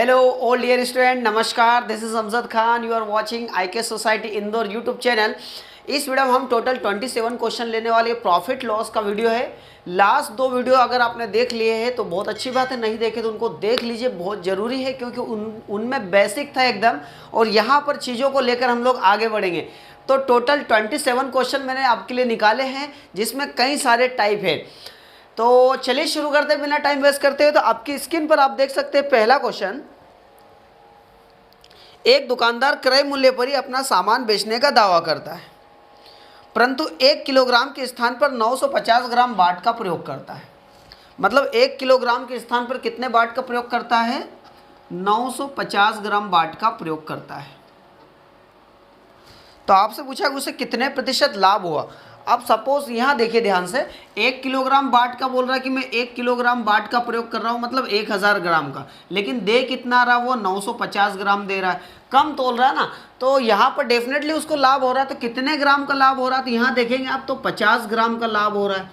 Hello all dear student, नमस्कार। This is Amjad Khan. You are watching IK society Indore YouTube channel. इस video में हम total 27 question लेने वाले। प्रॉफिट लॉस का वीडियो है। लास्ट दो वीडियो अगर आपने देख लिए हैं तो बहुत अच्छी बात है, नहीं देखे तो उनको देख लीजिए, बहुत ज़रूरी है क्योंकि उनमें बेसिक था एकदम, और यहाँ पर चीज़ों को लेकर हम लोग आगे बढ़ेंगे। तो टोटल 27 क्वेश्चन मैंने आपके लिए निकाले हैं, जिसमें कई सारे टाइप है। तो चलिए शुरू करते हैं बिना टाइम वेस्ट करते हुए। तो आपकी स्क्रीन पर आप देख सकते हैं पहला क्वेश्चन। एक दुकानदार क्रय मूल्य पर ही अपना सामान बेचने का दावा करता है, परंतु 1 किलोग्राम के स्थान पर 950 ग्राम बाट का प्रयोग करता है। मतलब 1 किलोग्राम के स्थान पर कितने बाट का प्रयोग करता है? 950 ग्राम बाट का प्रयोग करता है। तो आपसे पूछा कि उसे कितने प्रतिशत लाभ हुआ। अब सपोज यहाँ देखिए ध्यान से, 1 किलोग्राम बाट का बोल रहा है कि मैं 1 किलोग्राम बाट का प्रयोग कर रहा हूँ, मतलब 1000 ग्राम का, लेकिन दे कितना रहा? वो 950 ग्राम दे रहा है, कम तोल रहा है ना। तो यहाँ पर डेफिनेटली उसको लाभ हो रहा है। तो कितने ग्राम का लाभ हो रहा है? तो यहाँ देखेंगे आप तो 50 ग्राम का लाभ हो रहा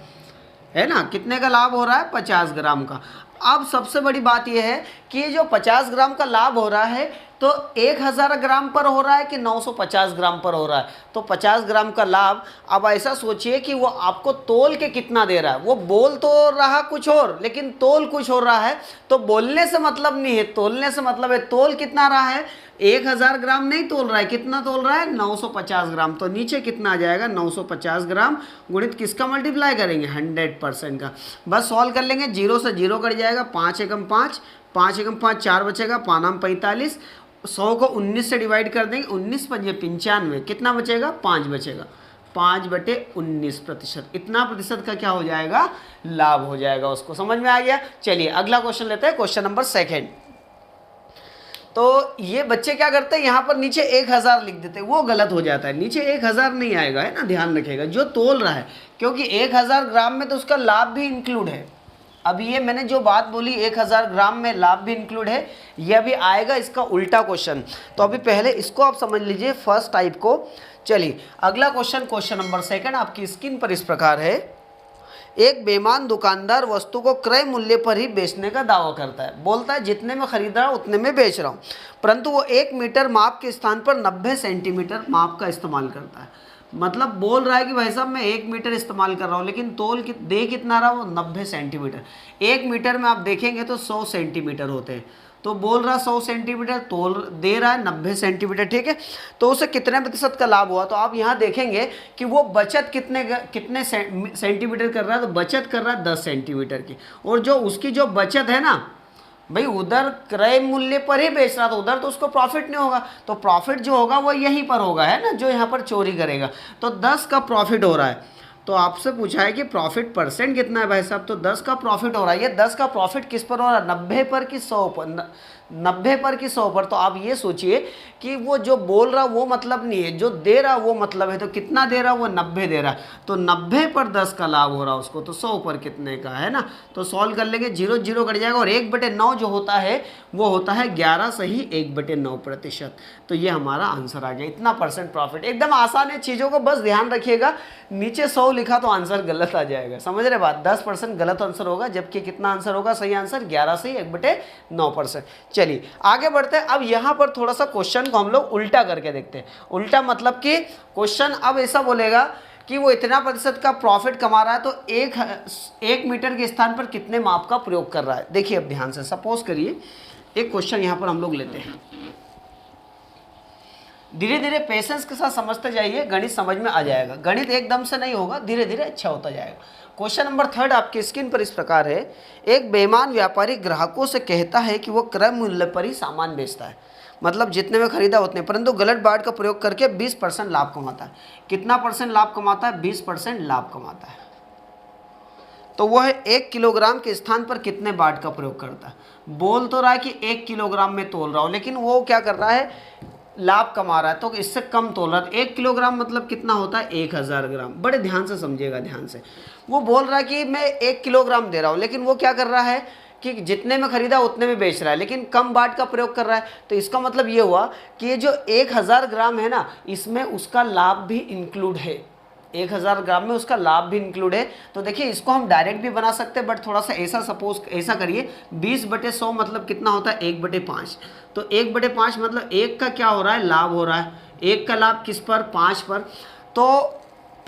है ना। कितने का लाभ हो रहा है? 50 ग्राम का। अब सबसे बड़ी बात यह है कि ये जो 50 ग्राम का लाभ हो रहा है तो 1000 ग्राम पर हो रहा है कि 950 ग्राम पर हो रहा है? तो 50 ग्राम का लाभ। अब ऐसा सोचिए कि वो आपको तोल के कितना दे रहा है। वो बोल तो रहा कुछ और, लेकिन तोल कुछ हो रहा है। तो बोलने से मतलब नहीं है, तोलने से मतलब है। तोल कितना रहा है? 1000 ग्राम नहीं तोल रहा है। कितना तोल रहा है? 950 ग्राम। तो नीचे कितना आ जाएगा? 950 ग्राम गुणित किसका मल्टीप्लाई करेंगे? 100% का। बस सॉल्व कर लेंगे, 0 से 0 कट जाएगा, 5 एकम 5, 5 एकम 5 4 बचेगा, 5 नाम 45, 100 को 19 से डिवाइड कर देंगे, 19 पंजे 95, कितना बचेगा? 5 बचेगा। 5/19%, इतना प्रतिशत का क्या हो जाएगा? लाभ हो जाएगा। उसको समझ में आ गया। चलिए अगला क्वेश्चन लेते हैं, क्वेश्चन नंबर 2। तो ये बच्चे क्या करते हैं, यहाँ पर नीचे 1000 लिख देते हैं, वो गलत हो जाता है। नीचे 1000 नहीं आएगा, है ना, ध्यान रखिएगा। जो तोल रहा है, क्योंकि 1000 ग्राम में तो उसका लाभ भी इंक्लूड है। अब ये मैंने जो बात बोली 1000 ग्राम में लाभ भी इंक्लूड है, ये अभी आएगा इसका उल्टा क्वेश्चन। तो अभी पहले इसको आप समझ लीजिए, फर्स्ट टाइप को। चलिए अगला क्वेश्चन, क्वेश्चन नंबर 2 आपकी स्क्रीन पर इस प्रकार है। एक बेईमान दुकानदार वस्तु को क्रय मूल्य पर ही बेचने का दावा करता है। बोलता है जितने में खरीद रहा हूँ उतने में बेच रहा हूँ, परंतु वो 1 मीटर माप के स्थान पर 90 सेंटीमीटर माप का इस्तेमाल करता है। मतलब बोल रहा है कि भाई साहब मैं 1 मीटर इस्तेमाल कर रहा हूँ, लेकिन तोल दे कितना रहा? वो 90 सेंटीमीटर। 1 मीटर में आप देखेंगे तो 100 सेंटीमीटर होते हैं। तो बोल रहा 100 सेंटीमीटर, तोल दे रहा है 90 सेंटीमीटर, ठीक है। तो उसे कितने प्रतिशत का लाभ हुआ? तो आप यहाँ देखेंगे कि वो बचत कितने सेंटीमीटर कर रहा है? तो बचत कर रहा है 10 सेंटीमीटर की। और जो उसकी जो बचत है ना भाई, उधर क्रय मूल्य पर ही बेच रहा, तो उधर तो उसको प्रॉफिट नहीं होगा। तो प्रॉफिट जो होगा वो यहीं पर होगा, है ना, जो यहाँ पर चोरी करेगा। तो 10 का प्रॉफिट हो रहा है। तो आपसे पूछा है कि प्रॉफिट परसेंट कितना है भाई साहब? तो 10 का प्रॉफिट हो रहा है। ये 10 का प्रॉफिट किस पर हो रहा है? 90 पर कि 100 पर? 90 पर कि 100 पर? तो आप ये सोचिए कि वो जो बोल रहा वो मतलब नहीं है, जो दे रहा वो मतलब है। तो कितना दे रहा? वो 90 दे रहा है। तो 90 पर 10 का लाभ हो रहा है उसको। तो 100 पर कितने का, है ना। तो सॉल्व कर लेंगे, 0 0 कट जाएगा, और 1/9 जो होता है वो होता है 11 सही 1/9%। तो ये हमारा आंसर आ गया। इतना परसेंट प्रॉफिट, एकदम आसान है। चीज़ों को बस ध्यान रखिएगा। नीचे 100 लिखा तो आंसर गलत आ जाएगा, समझ रहे बात। 10% गलत आंसर होगा, जबकि कितना आंसर होगा? सही आंसर 11 सही 1/9%। चलिए आगे बढ़ते हैं। अब यहाँ पर थोड़ा सा क्वेश्चन को हम लोग उल्टा करके देखते हैं। उल्टा मतलब कि क्वेश्चन अब ऐसा बोलेगा कि वो इतना प्रतिशत का प्रॉफिट कमा रहा है, तो 1 मीटर के स्थान पर कितने माप का प्रयोग कर रहा है। देखिए अब ध्यान से, सपोज करिए एक क्वेश्चन यहाँ पर हम लोग लेते हैं। धीरे धीरे पेशेंस के साथ समझते जाइए, गणित समझ में आ जाएगा। गणित एकदम से नहीं होगा, धीरे धीरे अच्छा होता जाएगा। क्वेश्चन नंबर 3 आपकी स्क्रीन पर इस प्रकार है। एक बेईमान व्यापारी ग्राहकों से कहता है कि वो क्रय मूल्य पर ही सामान बेचता है, मतलब जितने में खरीदा उतने, परंतु गलत बाट का प्रयोग करके 20% लाभ कमाता है। कितना परसेंट लाभ कमाता है? 20% लाभ कमाता है। तो वह 1 किलोग्राम के स्थान पर कितने बाट का प्रयोग करता है? बोल तो रहा है कि 1 किलोग्राम में तोल रहा हूँ, लेकिन वो क्या कर रहा है? लाभ कमा रहा है, तो इससे कम तोल रहा है। 1 किलोग्राम मतलब कितना होता है? 1000 ग्राम। बड़े ध्यान से समझिएगा, ध्यान से। वो बोल रहा है कि मैं 1 किलोग्राम दे रहा हूँ, लेकिन वो क्या कर रहा है कि जितने में खरीदा उतने में बेच रहा है, लेकिन कम बाट का प्रयोग कर रहा है। तो इसका मतलब ये हुआ कि ये जो 1000 ग्राम है ना, इसमें उसका लाभ भी इंक्लूड है। 1000 ग्राम में उसका लाभ भी इंक्लूड है। तो देखिए इसको हम डायरेक्ट भी बना सकते हैं, बट थोड़ा सा ऐसा सपोज ऐसा करिए, 20/100 मतलब कितना होता है 1/5। तो 1/5 मतलब 1 का क्या हो रहा है, लाभ हो रहा है। 1 का लाभ किस पर, 5 पर। तो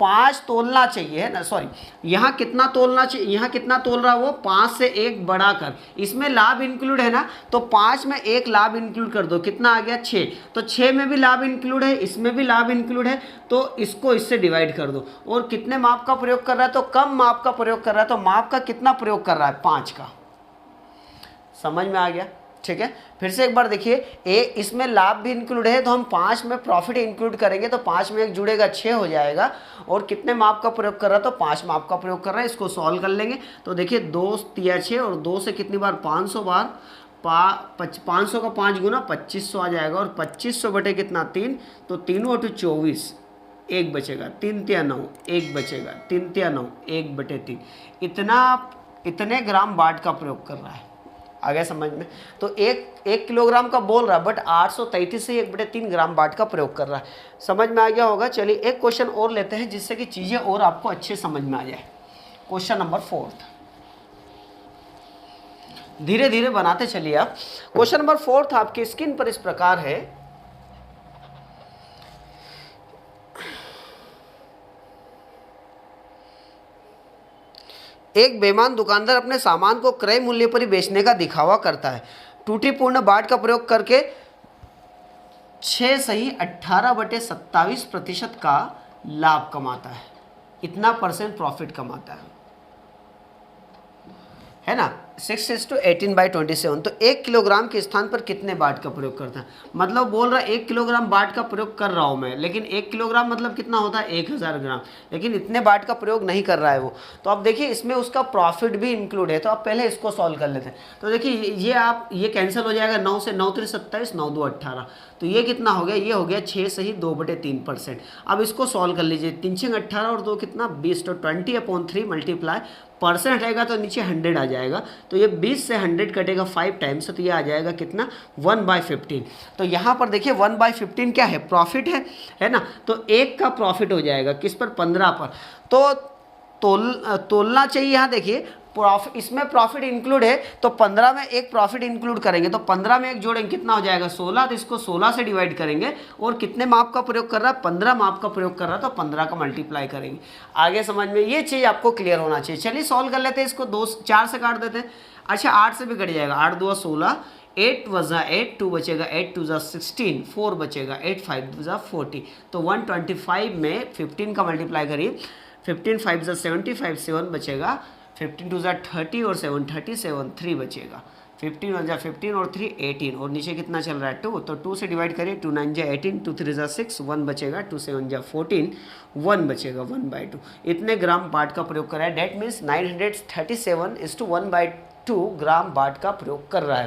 5 तोलना चाहिए, है ना, सॉरी यहाँ कितना तोलना चाहिए, यहाँ कितना तोल रहा है वो, 5 से 1 बढ़ाकर, इसमें लाभ इंक्लूड है ना, तो 5 में 1 लाभ इंक्लूड कर दो, कितना आ गया 6। तो 6 में भी लाभ इंक्लूड है, इसमें भी लाभ इंक्लूड है, तो इसको इससे डिवाइड कर दो। और कितने माप का प्रयोग कर रहा है, तो कम माप का प्रयोग कर रहा है, तो माप का कितना प्रयोग कर रहा है, 5 का। समझ में आ गया, ठीक है। फिर से एक बार देखिए, इसमें लाभ भी इंक्लूड है, तो हम 5 में प्रॉफिट इंक्लूड करेंगे, तो 5 में 1 जुड़ेगा 6 हो जाएगा। और कितने माप का प्रयोग कर रहा है, तो 5 माप का प्रयोग कर रहा है। इसको सॉल्व कर लेंगे, तो देखिए 2 तिया 6 और 2 से कितनी बार, 500 बार, 500 का 5 गुना 2500 आ जाएगा। और 2500 बटे कितना 3, तो 3 × 24, 1 बचेगा, 3 तिया 9, 1 बचेगा, 3 तिया 9, 1/3। इतने ग्राम बाट का प्रयोग कर रहा है। आ गया समझ में। तो 1 किलोग्राम का बोल रहा है, बट 833 से 1/3 ग्राम बाट का प्रयोग कर रहा है। समझ में आ गया होगा। चलिए एक क्वेश्चन और लेते हैं, जिससे कि चीज़ें और आपको अच्छे समझ में आ जाए। क्वेश्चन नंबर 4, धीरे धीरे बनाते चलिए आप। क्वेश्चन नंबर 4 आपकी स्क्रीन पर इस प्रकार है, एक बेईमान दुकानदार अपने सामान को क्रय मूल्य पर ही बेचने का दिखावा करता है। त्रुटिपूर्ण बाट का प्रयोग करके 6 सही 18/27% का लाभ कमाता है। इतना % प्रॉफिट कमाता है ना। 6:18/27। तो 1 किलोग्राम के स्थान पर कितने बाट का प्रयोग करता है, मतलब बोल रहा है 1 किलोग्राम बाट का प्रयोग कर रहा हूँ मैं, लेकिन 1 किलोग्राम मतलब कितना होता है 1000 ग्राम, लेकिन इतने बाट का प्रयोग नहीं कर रहा है वो। तो अब देखिए इसमें उसका प्रॉफिट भी इंक्लूड है। तो अब पहले इसको सॉल्व कर लेते हैं। तो देखिए ये कैंसिल हो जाएगा, 9 से 9 3 27, 9 2 18। तो ये कितना हो गया, ये हो गया 6 सही 2/3%। अब इसको सॉल्व कर लीजिए, 3 6 18 और 2 कितना 20। तो 20/3 मल्टीप्लाई, % हटेगा तो नीचे 100 आ जाएगा। तो ये 20 से 100 कटेगा 5 टाइम्स, तो ये आ जाएगा कितना 1/15। तो यहाँ पर देखिए 1/15 क्या है, प्रॉफिट है ना। तो 1 का प्रॉफिट हो जाएगा किस पर, 15 पर। तो तोलना चाहिए। यहाँ देखिए प्रॉफिट, इसमें प्रॉफिट इंक्लूड है, तो 15 में 1 प्रॉफिट इंक्लूड करेंगे, तो 15 में 1 जोड़ेंगे कितना हो जाएगा 16। तो इसको 16 से डिवाइड करेंगे। और कितने माप का प्रयोग कर रहा है, 15 माप का प्रयोग कर रहा है, तो 15 का मल्टीप्लाई करेंगे। आगे समझ में, ये चीज़ आपको क्लियर होना चाहिए। चलिए सॉल्व कर लेते हैं इसको। 4 से काट देते हैं। अच्छा 8 से भी कट जाएगा, 8 2 16, 8 + 8, 2 बचेगा, 8 2 16, 4 बचेगा, 8 5 2 40। तो 125 में 15 का मल्टीप्लाई करिए, 15 5 75, 7 बचेगा, 15 2 30 और 7 37, 3 बचेगा, 15 1 15 और 3 18। और नीचे कितना चल रहा है 2, तो 2 से डिवाइड करिए, 2 9 18, 2 3 6, 1 बचेगा, 2 7 14, 1 बचेगा, 1/2। इतने ग्राम बाट का प्रयोग कर रहा है। डेट मीन्स 937:1 ग्राम बाट का प्रयोग कर रहा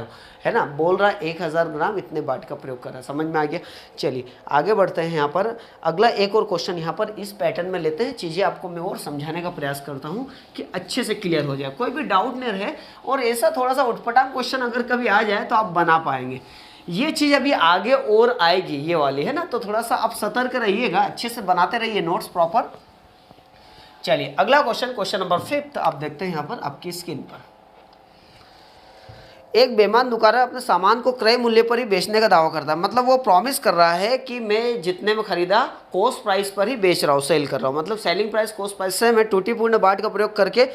है ना। बोल रहा है 1000 ग्राम इतने बाट का प्रयोग कर रहा है। समझ में आ गया। चलिए आगे बढ़ते हैं। यहाँ पर अगला एक और क्वेश्चन यहाँ पर इस पैटर्न में लेते हैं। चीज़ें आपको मैं और समझाने का प्रयास करता हूँ कि अच्छे से क्लियर हो जाए, कोई भी डाउट नहीं रहे। और ऐसा थोड़ा सा उटपटांग क्वेश्चन अगर कभी आ जाए तो आप बना पाएंगे। ये चीज़ अभी आगे और आएगी, ये वाली है ना, तो थोड़ा सा आप सतर्क रहिएगा, अच्छे से बनाते रहिए नोट्स प्रॉपर। चलिए अगला क्वेश्चन नंबर 5 आप देखते हैं यहाँ पर आपकी स्क्रीन पर। एक बेईमान दुकानदार अपने सामान को क्रय मूल्य पर ही बेचने का दावा करता है, मतलब वो प्रॉमिस कर रहा है कि मैं जितने में खरीदा कॉस्ट प्राइस पर ही बेच रहा हूँ, सेल कर रहा हूँ, मतलब सेलिंग प्राइस कॉस्ट प्राइस से मैं त्रुटिपूर्ण बाट का प्रयोग करके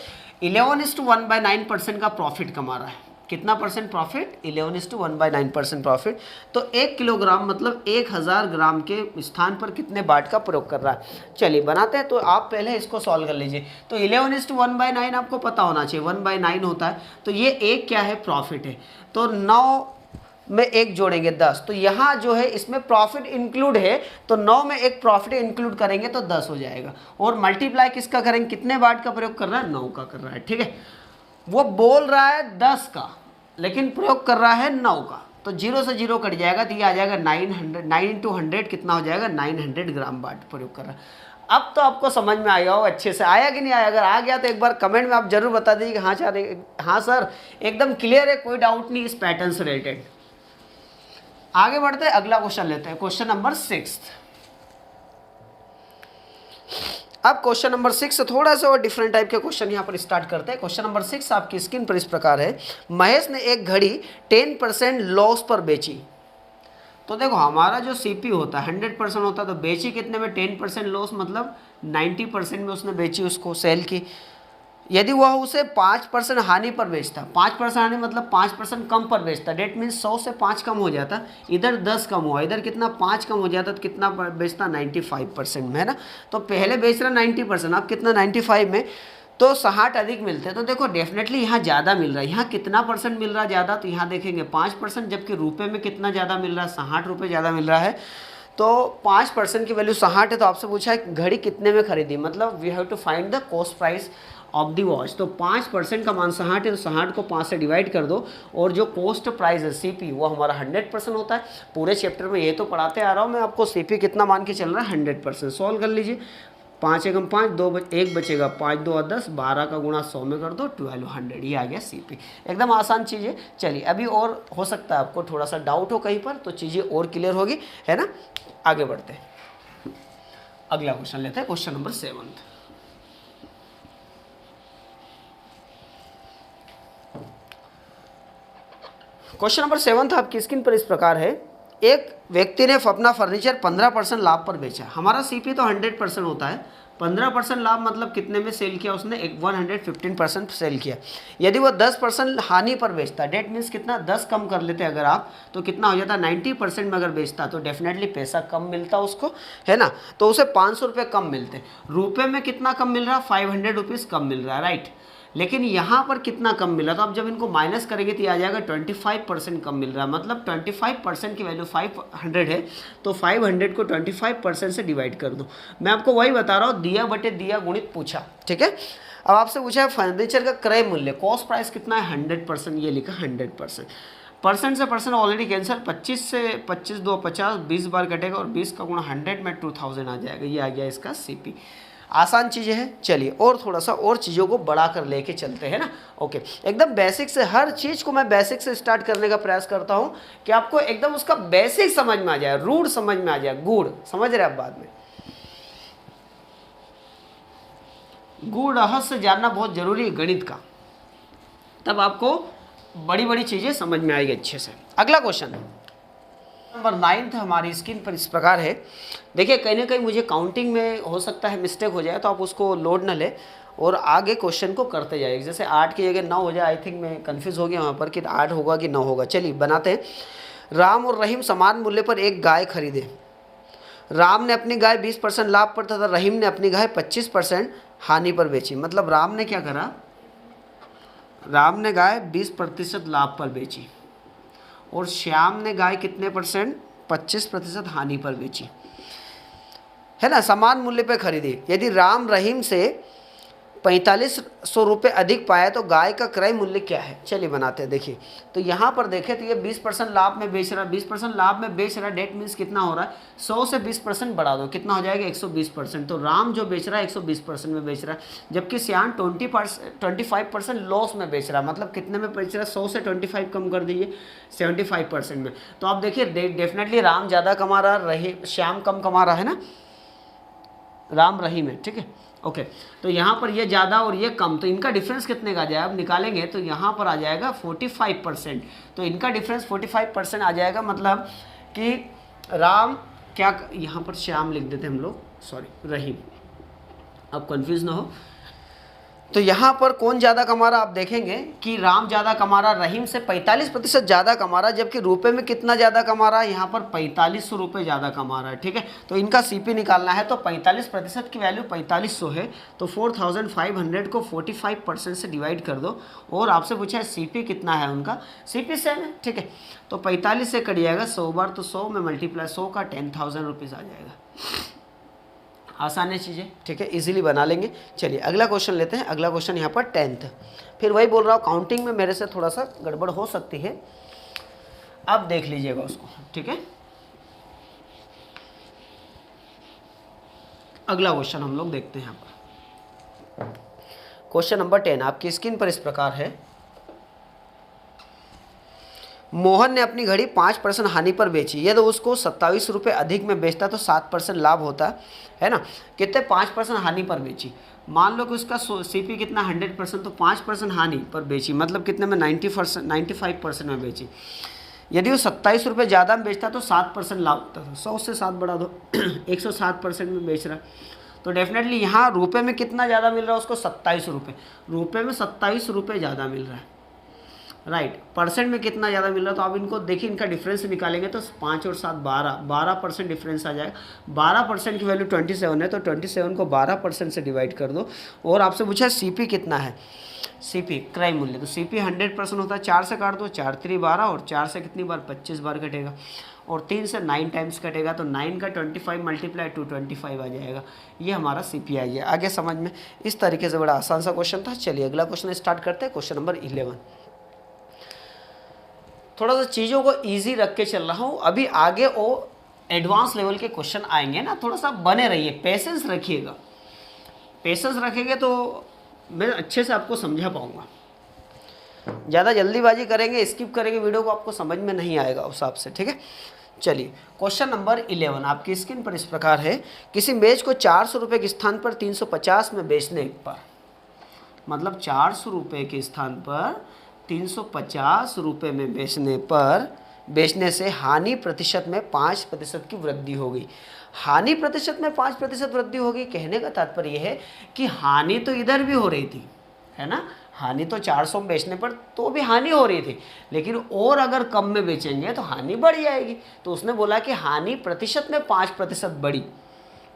11:1/9% का प्रॉफिट कमा रहा है। कितना % प्रॉफिट, 11:1/9% प्रॉफिट। तो 1 किलोग्राम मतलब 1000 ग्राम के स्थान पर कितने बाट का प्रयोग कर रहा है। चलिए बनाते हैं। तो आप पहले इसको सॉल्व कर लीजिए। तो 11:1/9 आपको पता होना चाहिए, 1/9 होता है। तो ये 1 क्या है, प्रॉफिट है। तो 9 में 1 जोड़ेंगे 10। तो यहाँ जो है इसमें प्रॉफिट इंक्लूड है, तो 9 में 1 प्रॉफिट इंक्लूड करेंगे तो 10 हो जाएगा। और मल्टीप्लाई किसका करेंगे, कितने बाट का प्रयोग कर रहा है, 9 का कर रहा है। ठीक है, वो बोल रहा है 10 का, लेकिन प्रयोग कर रहा है 9 का। तो 0 से 0 कट जाएगा, तो ये आ जाएगा 900, 9 × 100 कितना हो जाएगा, 900 ग्राम बाट प्रयोग कर रहा है। अब तो आपको समझ में आया हो अच्छे से, आया कि नहीं आया। अगर आ गया तो एक बार कमेंट में आप जरूर बता दीजिए कि हाँ सर एकदम क्लियर है, कोई डाउट नहीं इस पैटर्न से रिलेटेड। आगे बढ़ते हैं, अगला क्वेश्चन लेते हैं। Question number 6। अब क्वेश्चन नंबर 6 थोड़ा सा और डिफरेंट टाइप के क्वेश्चन यहाँ पर स्टार्ट करते हैं। क्वेश्चन नंबर 6 आपकी स्क्रीन पर इस प्रकार है, महेश ने एक घड़ी 10% लॉस पर बेची। तो देखो हमारा जो सीपी होता है 100% होता है, तो बेची कितने में, 10% लॉस, मतलब 90% में उसने बेची, उसको सेल की। यदि वह उसे 5% हानि पर बेचता, 5% हानि मतलब 5% कम पर बेचता, डेट मीन्स 100 से 5 कम हो जाता, इधर 10 कम हुआ, इधर कितना 5 कम हो जाता, तो कितना बेचता 95% में, है ना। तो पहले बेच रहा 90%, अब कितना 95 में, तो 60 अधिक मिलते हैं। तो देखो डेफिनेटली यहाँ ज़्यादा मिल रहा है। यहाँ कितना परसेंट मिल रहा है ज़्यादा, तो यहाँ देखेंगे 5%, जबकि रुपये में कितना ज़्यादा मिल रहा है, 60 रुपये ज़्यादा मिल रहा है। तो 5% की वैल्यू 60 है, तो आपसे पूछा है घड़ी कितने में खरीदी, मतलब we have to find the cost price of the watch. तो 5% का मान 60 है, तो 60 को 5 से डिवाइड कर दो, और जो कॉस्ट प्राइस है सीपी वो हमारा 100% होता है। पूरे चैप्टर में ये तो पढ़ाते आ रहा हूँ मैं आपको, सीपी कितना मान के चल रहा है 100%। सॉल्व कर लीजिए, 5 एकम 5, 1 बचेगा, 5 2 10, 12 का गुणा 100 में कर दो, 1200, ये आ गया सीपी। एकदम आसान चीज़ है। चलिए अभी और हो सकता है आपको थोड़ा सा डाउट हो कहीं पर, तो चीज़ें और क्लियर होगी, है ना। आगे बढ़ते हैं, अगला क्वेश्चन लेते हैं, क्वेश्चन नंबर 7। क्वेश्चन नंबर 7 आपकी स्क्रीन पर इस प्रकार है, एक व्यक्ति ने अपना फर्नीचर 15% लाभ पर बेचा। हमारा सीपी तो 100% होता है, 15% लाभ मतलब कितने में सेल किया उसने, 115% सेल किया। यदि वो 10% हानि पर बेचता, डेट मीन्स कितना 10 कम कर लेते अगर आप, तो कितना हो जाता 90% में अगर बेचता, तो डेफिनेटली पैसा कम मिलता उसको, है ना। तो उसे 500 रुपये कम मिलते। रुपये में कितना कम मिल रहा है, 500 रुपीज़ कम मिल रहा है, राइट। लेकिन यहाँ पर कितना कम मिला, तो अब जब इनको माइनस करेंगे तो ये आ जाएगा 25% कम मिल रहा है। मतलब 25% की वैल्यू 500 है, तो 500 को 25% से डिवाइड कर दो। मैं आपको वही बता रहा हूँ, दिया बटे दिया गुणित पूछा, ठीक है। अब आपसे पूछा है फर्नीचर का क्रय मूल्य, कॉस्ट प्राइस कितना है 100%, ये लिखा 100%। परसेंट से परसेंट ऑलरेडी कैंसिल, 25 से 25 2 50, 20 बार कटेगा, और 20 का गुणा 100 में 2000 आ जाएगा। ये आ गया इसका सीपी। आसान चीज़ें हैं। चलिए और थोड़ा सा और चीज़ों को बढ़ा कर लेके चलते हैं ना। ओके, एकदम बेसिक से, हर चीज़ को मैं बेसिक से स्टार्ट करने का प्रयास करता हूँ कि आपको एकदम उसका बेसिक समझ में आ जाए, रूट समझ में आ जाए, गुड़ समझ रहे आप बाद में। गुड़ रहस्य जानना बहुत जरूरी है गणित का, तब आपको बड़ी बड़ी चीज़ें समझ में आएगी अच्छे से। अगला क्वेश्चन नंबर 9 हमारी स्क्रीन पर इस प्रकार है। देखिए कहीं ना कहीं मुझे काउंटिंग में हो सकता है मिस्टेक हो जाए, तो आप उसको लोड न ले और आगे क्वेश्चन को करते जाइए। जैसे 8 की जगह 9 हो जाए, आई थिंक मैं कंफ्यूज हो गया वहाँ पर कि 8 होगा कि 9 होगा। चलिए बनाते हैं। राम और रहीम समान मूल्य पर एक गाय खरीदे। राम ने अपनी गाय 20% लाभ पर तथा रहीम ने अपनी गाय 25% हानि पर बेची। मतलब राम ने क्या करा, राम ने गाय 20% लाभ पर बेची और श्याम ने गाय कितने परसेंट, 25% हानि पर बेची, है ना। समान मूल्य पे खरीदी। यदि राम रहीम से 4500 रुपये अधिक पाया तो गाय का क्रय मूल्य क्या है। चलिए बनाते हैं। देखिए तो यहाँ पर देखें तो ये 20% लाभ में बेच रहा है, 20% लाभ में बेच रहा है, डेट मीन्स कितना हो रहा है, 100 से 20% बढ़ा दो, कितना हो जाएगा 120%। तो राम जो बेच रहा है 120% में बेच रहा है, जबकि श्याम 25% लॉस में बेच रहा है। मतलब कितने में बेच रहा है, 100 से 25 कम कर दीजिए, 75% में। तो आप देखिए डेफिनेटली राम ज़्यादा कमा रहा है, श्याम कम कमा रहा है ना, राम रहीम है, ठीक है। ओके तो यहाँ पर ये ज़्यादा और ये कम, तो इनका डिफरेंस कितने का आ जाएगा, अब निकालेंगे तो यहाँ पर आ जाएगा 45%। तो इनका डिफरेंस 45% आ जाएगा। मतलब कि राम क्या, यहाँ पर श्याम लिख देते हम लोग, सॉरी रहीम, अब कंफ्यूज ना हो। तो यहाँ पर कौन ज़्यादा कमा रहा, आप देखेंगे कि राम ज़्यादा कमा रहा, रहीम से 45% ज़्यादा कमा रहा, जबकि रुपए में कितना ज़्यादा कमा रहा है, यहाँ पर 4500 रुपये ज़्यादा कमा रहा है, ठीक है। तो इनका सीपी निकालना है, तो 45% की वैल्यू 4500 है, तो 4500 को 45% से डिवाइड कर दो। और आपसे पूछा है सीपी कितना है उनका, सीपी सेम है, ठीक है। तो 45 से कट जाएगा 100 बार, तो 100 में मल्टीप्लाई 100 का 10,000 रुपीज़ आ जाएगा। आसान है चीज़ें, ठीक है, इजीली बना लेंगे। चलिए अगला क्वेश्चन लेते हैं। अगला क्वेश्चन यहाँ पर 10th। फिर वही बोल रहा हूँ, काउंटिंग में मेरे से थोड़ा सा गड़बड़ हो सकती है, अब देख लीजिएगा उसको, ठीक है। अगला क्वेश्चन हम लोग देखते हैं यहाँ पर। क्वेश्चन नंबर 10 आपकी स्क्रीन पर इस प्रकार है। मोहन ने अपनी घड़ी 5% हानि पर बेची। यदि उसको 27 रुपये अधिक में बेचता तो 7% लाभ होता है ना। कितने? 5% हानि पर बेची। मान लो कि उसका सीपी कितना 100%, तो 5% हानि पर बेची, मतलब कितने में 95% में बेची। यदि वो 27 रुपये ज़्यादा में बेचता तो 7% लाभ होता था। 100 से 7 बढ़ा दो 107% में बेच रहा। तो डेफिनेटली यहाँ रुपये में कितना ज़्यादा मिल रहा है उसको? 27 रुपये। रुपये में 27 रुपये ज़्यादा मिल रहा है, राइट। परसेंट में कितना ज़्यादा मिल रहा है? तो आप इनको देखिए, इनका डिफरेंस निकालेंगे तो 5 और 7 12% डिफरेंस आ जाएगा। 12% की वैल्यू 27 है, तो 27 को 12% से डिवाइड कर दो। और आपसे पूछा है सीपी कितना है, सीपी क्रय मूल्य, तो सीपी 100% होता है। 4 से काट दो, 4 3 12, और 4 से कितनी बार? 25 बार कटेगा, और 3 से 9 टाइम्स कटेगा, तो 9 का 25 मल्टीप्लाई 225 आ जाएगा। ये हमारा सीपी आई है। आगे समझ में? इस तरीके से बड़ा आसान सा क्वेश्चन था। चलिए अगला क्वेश्चन स्टार्ट करते हैं। Question number 11। थोड़ा सा चीज़ों को ईजी रख के चल रहा हूँ, अभी आगे वो एडवांस लेवल के क्वेश्चन आएंगे ना, थोड़ा सा बने रहिए, पेशेंस रखिएगा। पेशेंस रखेंगे तो मैं अच्छे से आपको समझा पाऊंगा। ज़्यादा जल्दीबाजी करेंगे, स्किप करेंगे वीडियो को, आपको समझ में नहीं आएगा उस हिसाब से, ठीक है। चलिए क्वेश्चन नंबर 11 आपकी स्क्रीन पर इस प्रकार है। किसी मेज को 400 रुपये के स्थान पर 350 में बेचने पर, मतलब 400 रुपये के स्थान पर 350 रुपये में बेचने से हानि प्रतिशत में 5% की वृद्धि होगी। हानि प्रतिशत में 5% वृद्धि होगी, कहने का तात्पर्य है कि हानि तो इधर भी हो रही थी, है ना। हानि तो 400 में बेचने पर तो भी हानि हो रही थी, लेकिन और अगर कम में बेचेंगे तो हानि बढ़ जाएगी। तो उसने बोला कि हानि प्रतिशत में 5% बढ़ी।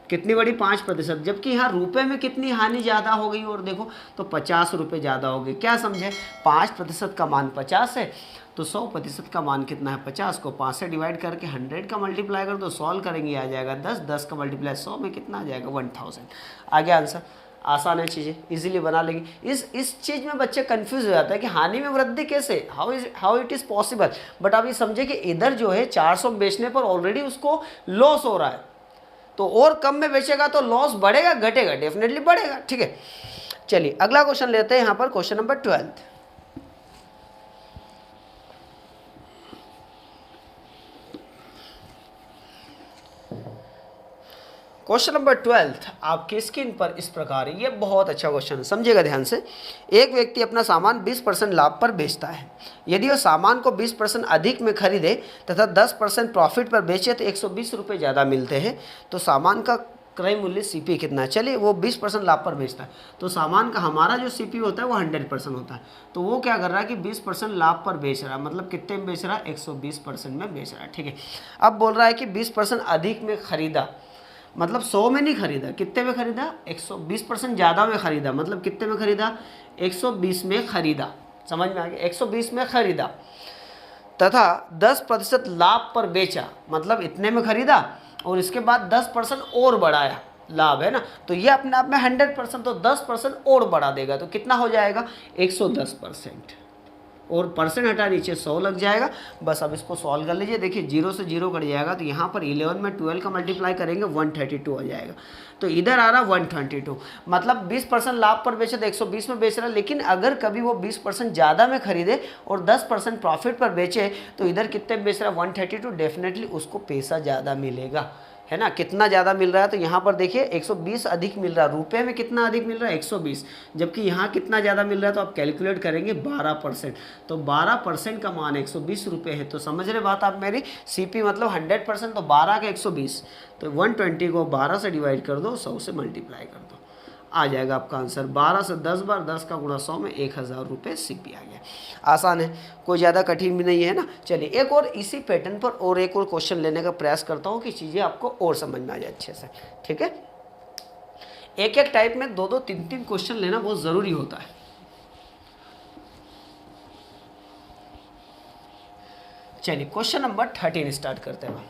कितनी बड़ी? 5%। जबकि यहाँ रुपए में कितनी हानि ज़्यादा हो गई? और देखो तो 50 रुपये ज़्यादा हो गई। क्या समझे? 5% का मान 50 है, तो 100% का मान कितना है? 50 को 5 से डिवाइड करके 100 का मल्टीप्लाई कर दो, सॉल्व करेंगे आ जाएगा 10। 10 का मल्टीप्लाई 100 में कितना आ जाएगा? 1000। आ गया आंसर। आसान है, चीज़ें इजीली बना लेंगे। इस चीज़ में बच्चे कंफ्यूज हो जाते हैं कि हानि में वृद्धि कैसे, how it is possible. But आप ये समझे कि इधर जो है 400 बेचने पर ऑलरेडी उसको लॉस हो रहा है, तो और कम में बेचेगा तो लॉस बढ़ेगा घटेगा? डेफिनेटली बढ़ेगा, ठीक है। चलिए अगला क्वेश्चन लेते हैं यहाँ पर, क्वेश्चन नंबर 12। क्वेश्चन नंबर 12 आपकी स्क्रीन पर इस प्रकार है। ये बहुत अच्छा क्वेश्चन है, समझिएगा ध्यान से। एक व्यक्ति अपना सामान 20% लाभ पर बेचता है। यदि वह सामान को 20% अधिक में खरीदे तथा 10% प्रॉफिट पर बेचे तो 120 रुपये ज़्यादा मिलते हैं, तो सामान का क्रय मूल्य सीपी कितना है? चलिए वो 20% लाभ पर बेचता है, तो सामान का हमारा जो सीपी होता है वो 100% होता है। तो वो क्या कर रहा है कि 20% लाभ पर बेच रहा है, मतलब कितने में बेच रहा है? 120% में बेच रहा है, ठीक है। अब बोल रहा है कि 20% अधिक में खरीदा, मतलब 100 में नहीं खरीदा, कितने में खरीदा? 120% ज़्यादा में खरीदा, मतलब कितने में खरीदा? 120 में खरीदा। समझ में आ गया? 120 में खरीदा तथा 10% लाभ पर बेचा, मतलब इतने में खरीदा और इसके बाद 10% और बढ़ाया, लाभ है ना। तो ये अपने आप में 100%, तो 10% और बढ़ा देगा, तो कितना हो जाएगा? 110%। और परसेंट हटा नीचे 100 लग जाएगा। बस अब इसको सॉल्व कर लीजिए। देखिए 0 से 0 कट जाएगा, तो यहाँ पर 11 में 12 का मल्टीप्लाई करेंगे 132 आ जाएगा। तो इधर आ रहा 122, मतलब 20% लाभ पर बेचे तो 120 में बेच रहा है। लेकिन अगर कभी वो 20% ज़्यादा में खरीदे और 10% प्रॉफिट पर बेचे तो इधर कितने बेच रहा है? 132। डेफिनेटली उसको पैसा ज़्यादा मिलेगा, है ना। कितना ज़्यादा मिल रहा है? तो यहाँ पर देखिए 120 अधिक मिल रहा है। रुपए में कितना अधिक मिल रहा है? 120। जबकि यहाँ कितना ज़्यादा मिल रहा है? तो आप कैलकुलेट करेंगे 12%। तो 12% का मान 120 रुपये है। तो समझ रहे बात आप मेरी? सीपी मतलब 100%, तो 12 का 120, तो 120 को 12 से डिवाइड कर दो, 100 से मल्टीप्लाई कर दो, आ जाएगा आपका आंसर। 12 से 10 बार, 10 का गुणा 100 में 1000 रुपये सीपी आ गया। आसान है, कोई ज़्यादा कठिन भी नहीं है ना। चलिए एक और इसी पैटर्न पर और एक और क्वेश्चन लेने का प्रयास करता हूँ कि चीज़ें आपको और समझ में आ जाए अच्छे से, ठीक है। एक एक टाइप में 2-2, 3-3 क्वेश्चन लेना बहुत ज़रूरी होता है। चलिए क्वेश्चन नंबर 13 स्टार्ट करते हैं।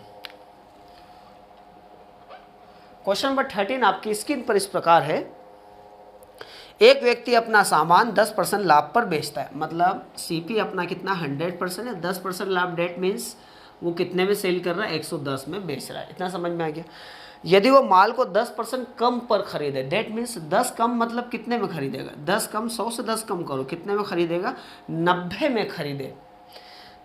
क्वेश्चन नंबर 13 आपकी स्क्रीन पर इस प्रकार है। एक व्यक्ति अपना सामान 10% लाभ पर बेचता है, मतलब सीपी अपना कितना? 100% है। 10% लाभ, डेट मीन्स वो कितने में सेल कर रहा है? 110 में बेच रहा है। इतना समझ में आ गया। यदि वो माल को 10% कम पर खरीदे, डेट मीन्स 10 कम मतलब कितने में खरीदेगा? 10 कम, 100 से 10 कम करो, कितने में खरीदेगा? 90 में खरीदे।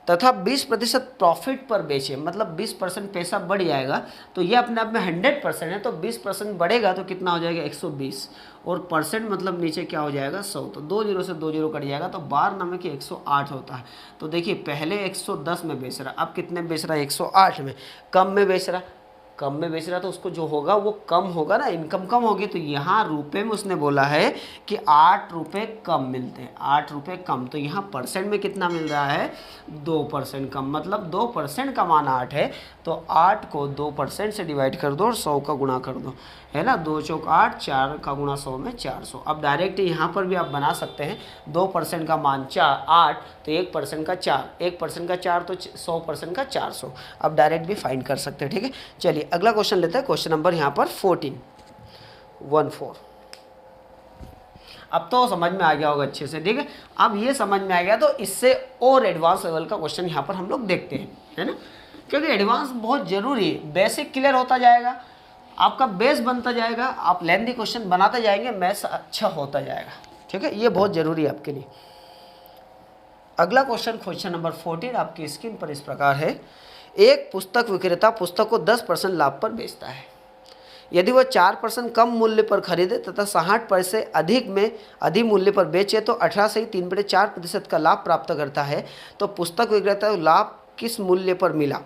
तथा 20% प्रॉफिट पर बेचे, मतलब 20% पैसा बढ़ जाएगा, तो ये अपने आप में 100% है, तो 20% बढ़ेगा तो कितना हो जाएगा 120, और परसेंट मतलब नीचे क्या हो जाएगा 100, तो 2 जीरो से 2 जीरो कट जाएगा, तो 12 नंबर की 108 होता है। तो देखिए पहले 110 में बेच रहा, अब कितने में बेच रहा है 108 में, कम में बेच रहा, कम में बेच रहा, तो उसको जो होगा वो कम होगा ना, इनकम कम होगी, तो यहाँ रुपए में उसने बोला है कि 8 रुपये कम मिलते हैं, 8 रुपये कम, तो यहाँ परसेंट में कितना मिल रहा है 2% कम, मतलब 2% का मान 8 है, तो 8 को 2% से डिवाइड कर दो और 100 का गुणा कर दो, है ना, 2 चौक 8, 4 का गुणा 100 में 400। अब डायरेक्ट यहाँ पर भी आप बना सकते हैं, 2% का मान 8, तो 1% का 4, 1% का 4 तो 100% का 400। अब डायरेक्ट भी फाइंड कर सकते हैं, ठीक है। चलिए अगला क्वेश्चन लेते हैं, क्वेश्चन नंबर यहाँ पर 14। अब तो समझ में आ गया होगा अच्छे से, ठीक है। अब ये समझ में आ गया, तो इससे और एडवांस लेवल का क्वेश्चन यहाँ पर हम लोग देखते हैं, है ना, क्योंकि एडवांस बहुत जरूरी है, बेसिक क्लियर होता जाएगा, आपका बेस बनता जाएगा, आप लेंथी क्वेश्चन बनाते जाएंगे, मैथ्स अच्छा होता जाएगा, ठीक है, ये बहुत जरूरी है आपके लिए। अगला क्वेश्चन नंबर 14 आपकी स्क्रीन पर इस प्रकार है, एक पुस्तक विक्रेता पुस्तक को 10% लाभ पर बेचता है। यदि वह 4% कम मूल्य पर खरीदे तथा 60 पैसे अधिक मूल्य पर बेचे तो 18 से 3/4% का लाभ प्राप्त करता है, तो पुस्तक विक्रेता को लाभ किस मूल्य पर मिला,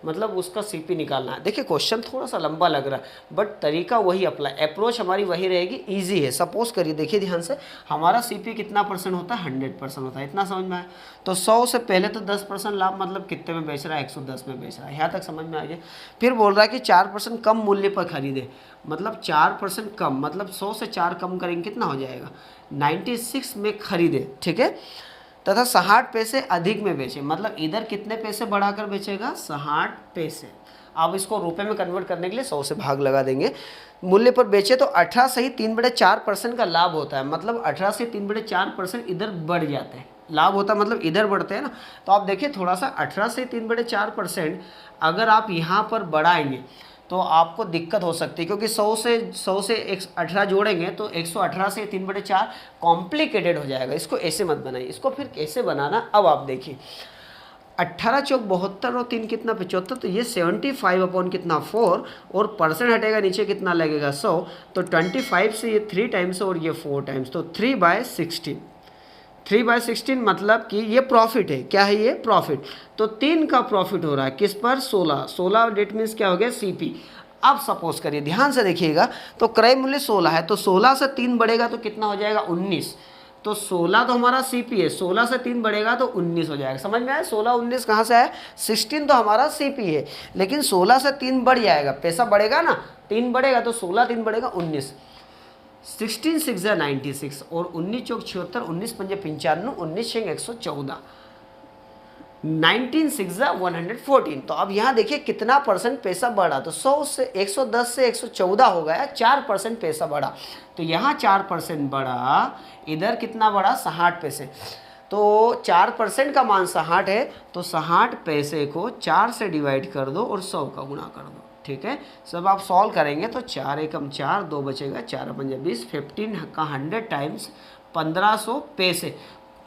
मतलब उसका सीपी निकालना है। देखिए क्वेश्चन थोड़ा सा लंबा लग रहा है, बट तरीका वही अप्लाई, अप्रोच हमारी वही रहेगी, इजी है। सपोज करिए, देखिए ध्यान से, हमारा सीपी कितना परसेंट होता है 100% होता है, इतना समझ में आया। तो 100 से पहले तो 10% लाभ, मतलब कितने में बेच रहा है 110 में बेच रहा है, यहाँ तक समझ में आ गया। फिर बोल रहा है कि 4% कम मूल्य पर खरीदे, मतलब 4% कम, मतलब 100 से 4 कम करेंगे कितना हो जाएगा 96 में खरीदे, ठीक है, तथा 60 पैसे अधिक में बेचे, मतलब इधर कितने पैसे बढ़ाकर बेचेगा 60 पैसे। अब इसको रुपए में कन्वर्ट करने के लिए 100 से भाग लगा देंगे, मूल्य पर बेचे तो 18 से ही 3/4% का लाभ होता है, मतलब 18 से 3/4% इधर बढ़ जाते हैं, लाभ होता है मतलब इधर बढ़ते हैं ना। तो आप देखिए थोड़ा सा 18 से 3/4% अगर आप यहाँ पर बढ़ाएंगे तो आपको दिक्कत हो सकती है, क्योंकि 100 से 18 जोड़ेंगे तो 118 से 3/4 कॉम्प्लिकेटेड हो जाएगा। इसको ऐसे मत बनाइए, इसको फिर कैसे बनाना अब आप देखिए। 18 चौक 72 और 3 कितना 75, तो ये 75 अपॉन कितना 4, और परसेंट हटेगा नीचे कितना लगेगा 100, तो 25 से ये 3 टाइम्स और ये 4 टाइम्स, तो 3/16 मतलब कि ये प्रॉफिट है, क्या है ये प्रॉफिट, तो 3 का प्रॉफिट हो रहा है किस पर 16 डेट मीन्स क्या हो गया सीपी। अब सपोज करिए ध्यान से देखिएगा, तो क्रय मूल्य 16 है, तो 16 से 3 बढ़ेगा तो कितना हो जाएगा 19, तो 16 तो हमारा सीपी है, 16 से 3 बढ़ेगा तो 19 हो जाएगा। समझ में आया, 16 19 कहाँ से आया, 16 तो हमारा सीपी है, लेकिन 16 से 3 बढ़ जाएगा, पैसा बढ़ेगा ना, 3 बढ़ेगा तो 16 3 बढ़ेगा 19, 16 6 96 और 19 चौक 76, 19 पंजे 95, 19 छंग 114, 19 6 114। तो अब यहाँ देखिए कितना परसेंट पैसा बढ़ा, तो 100 से 110 से 114 हो गया, 4% पैसा बढ़ा, तो यहाँ 4% बढ़ा, इधर कितना बढ़ा 60 पैसे, तो 4% का मान 60 है, तो 60 पैसे को 4 से डिवाइड कर दो और 100 का गुणा कर दो, ठीक है। सब आप सॉल्व करेंगे तो 4 एकम 4, 2 बचेगा, 4 पंजे 20, 15 का 100 टाइम्स 1500 पैसे,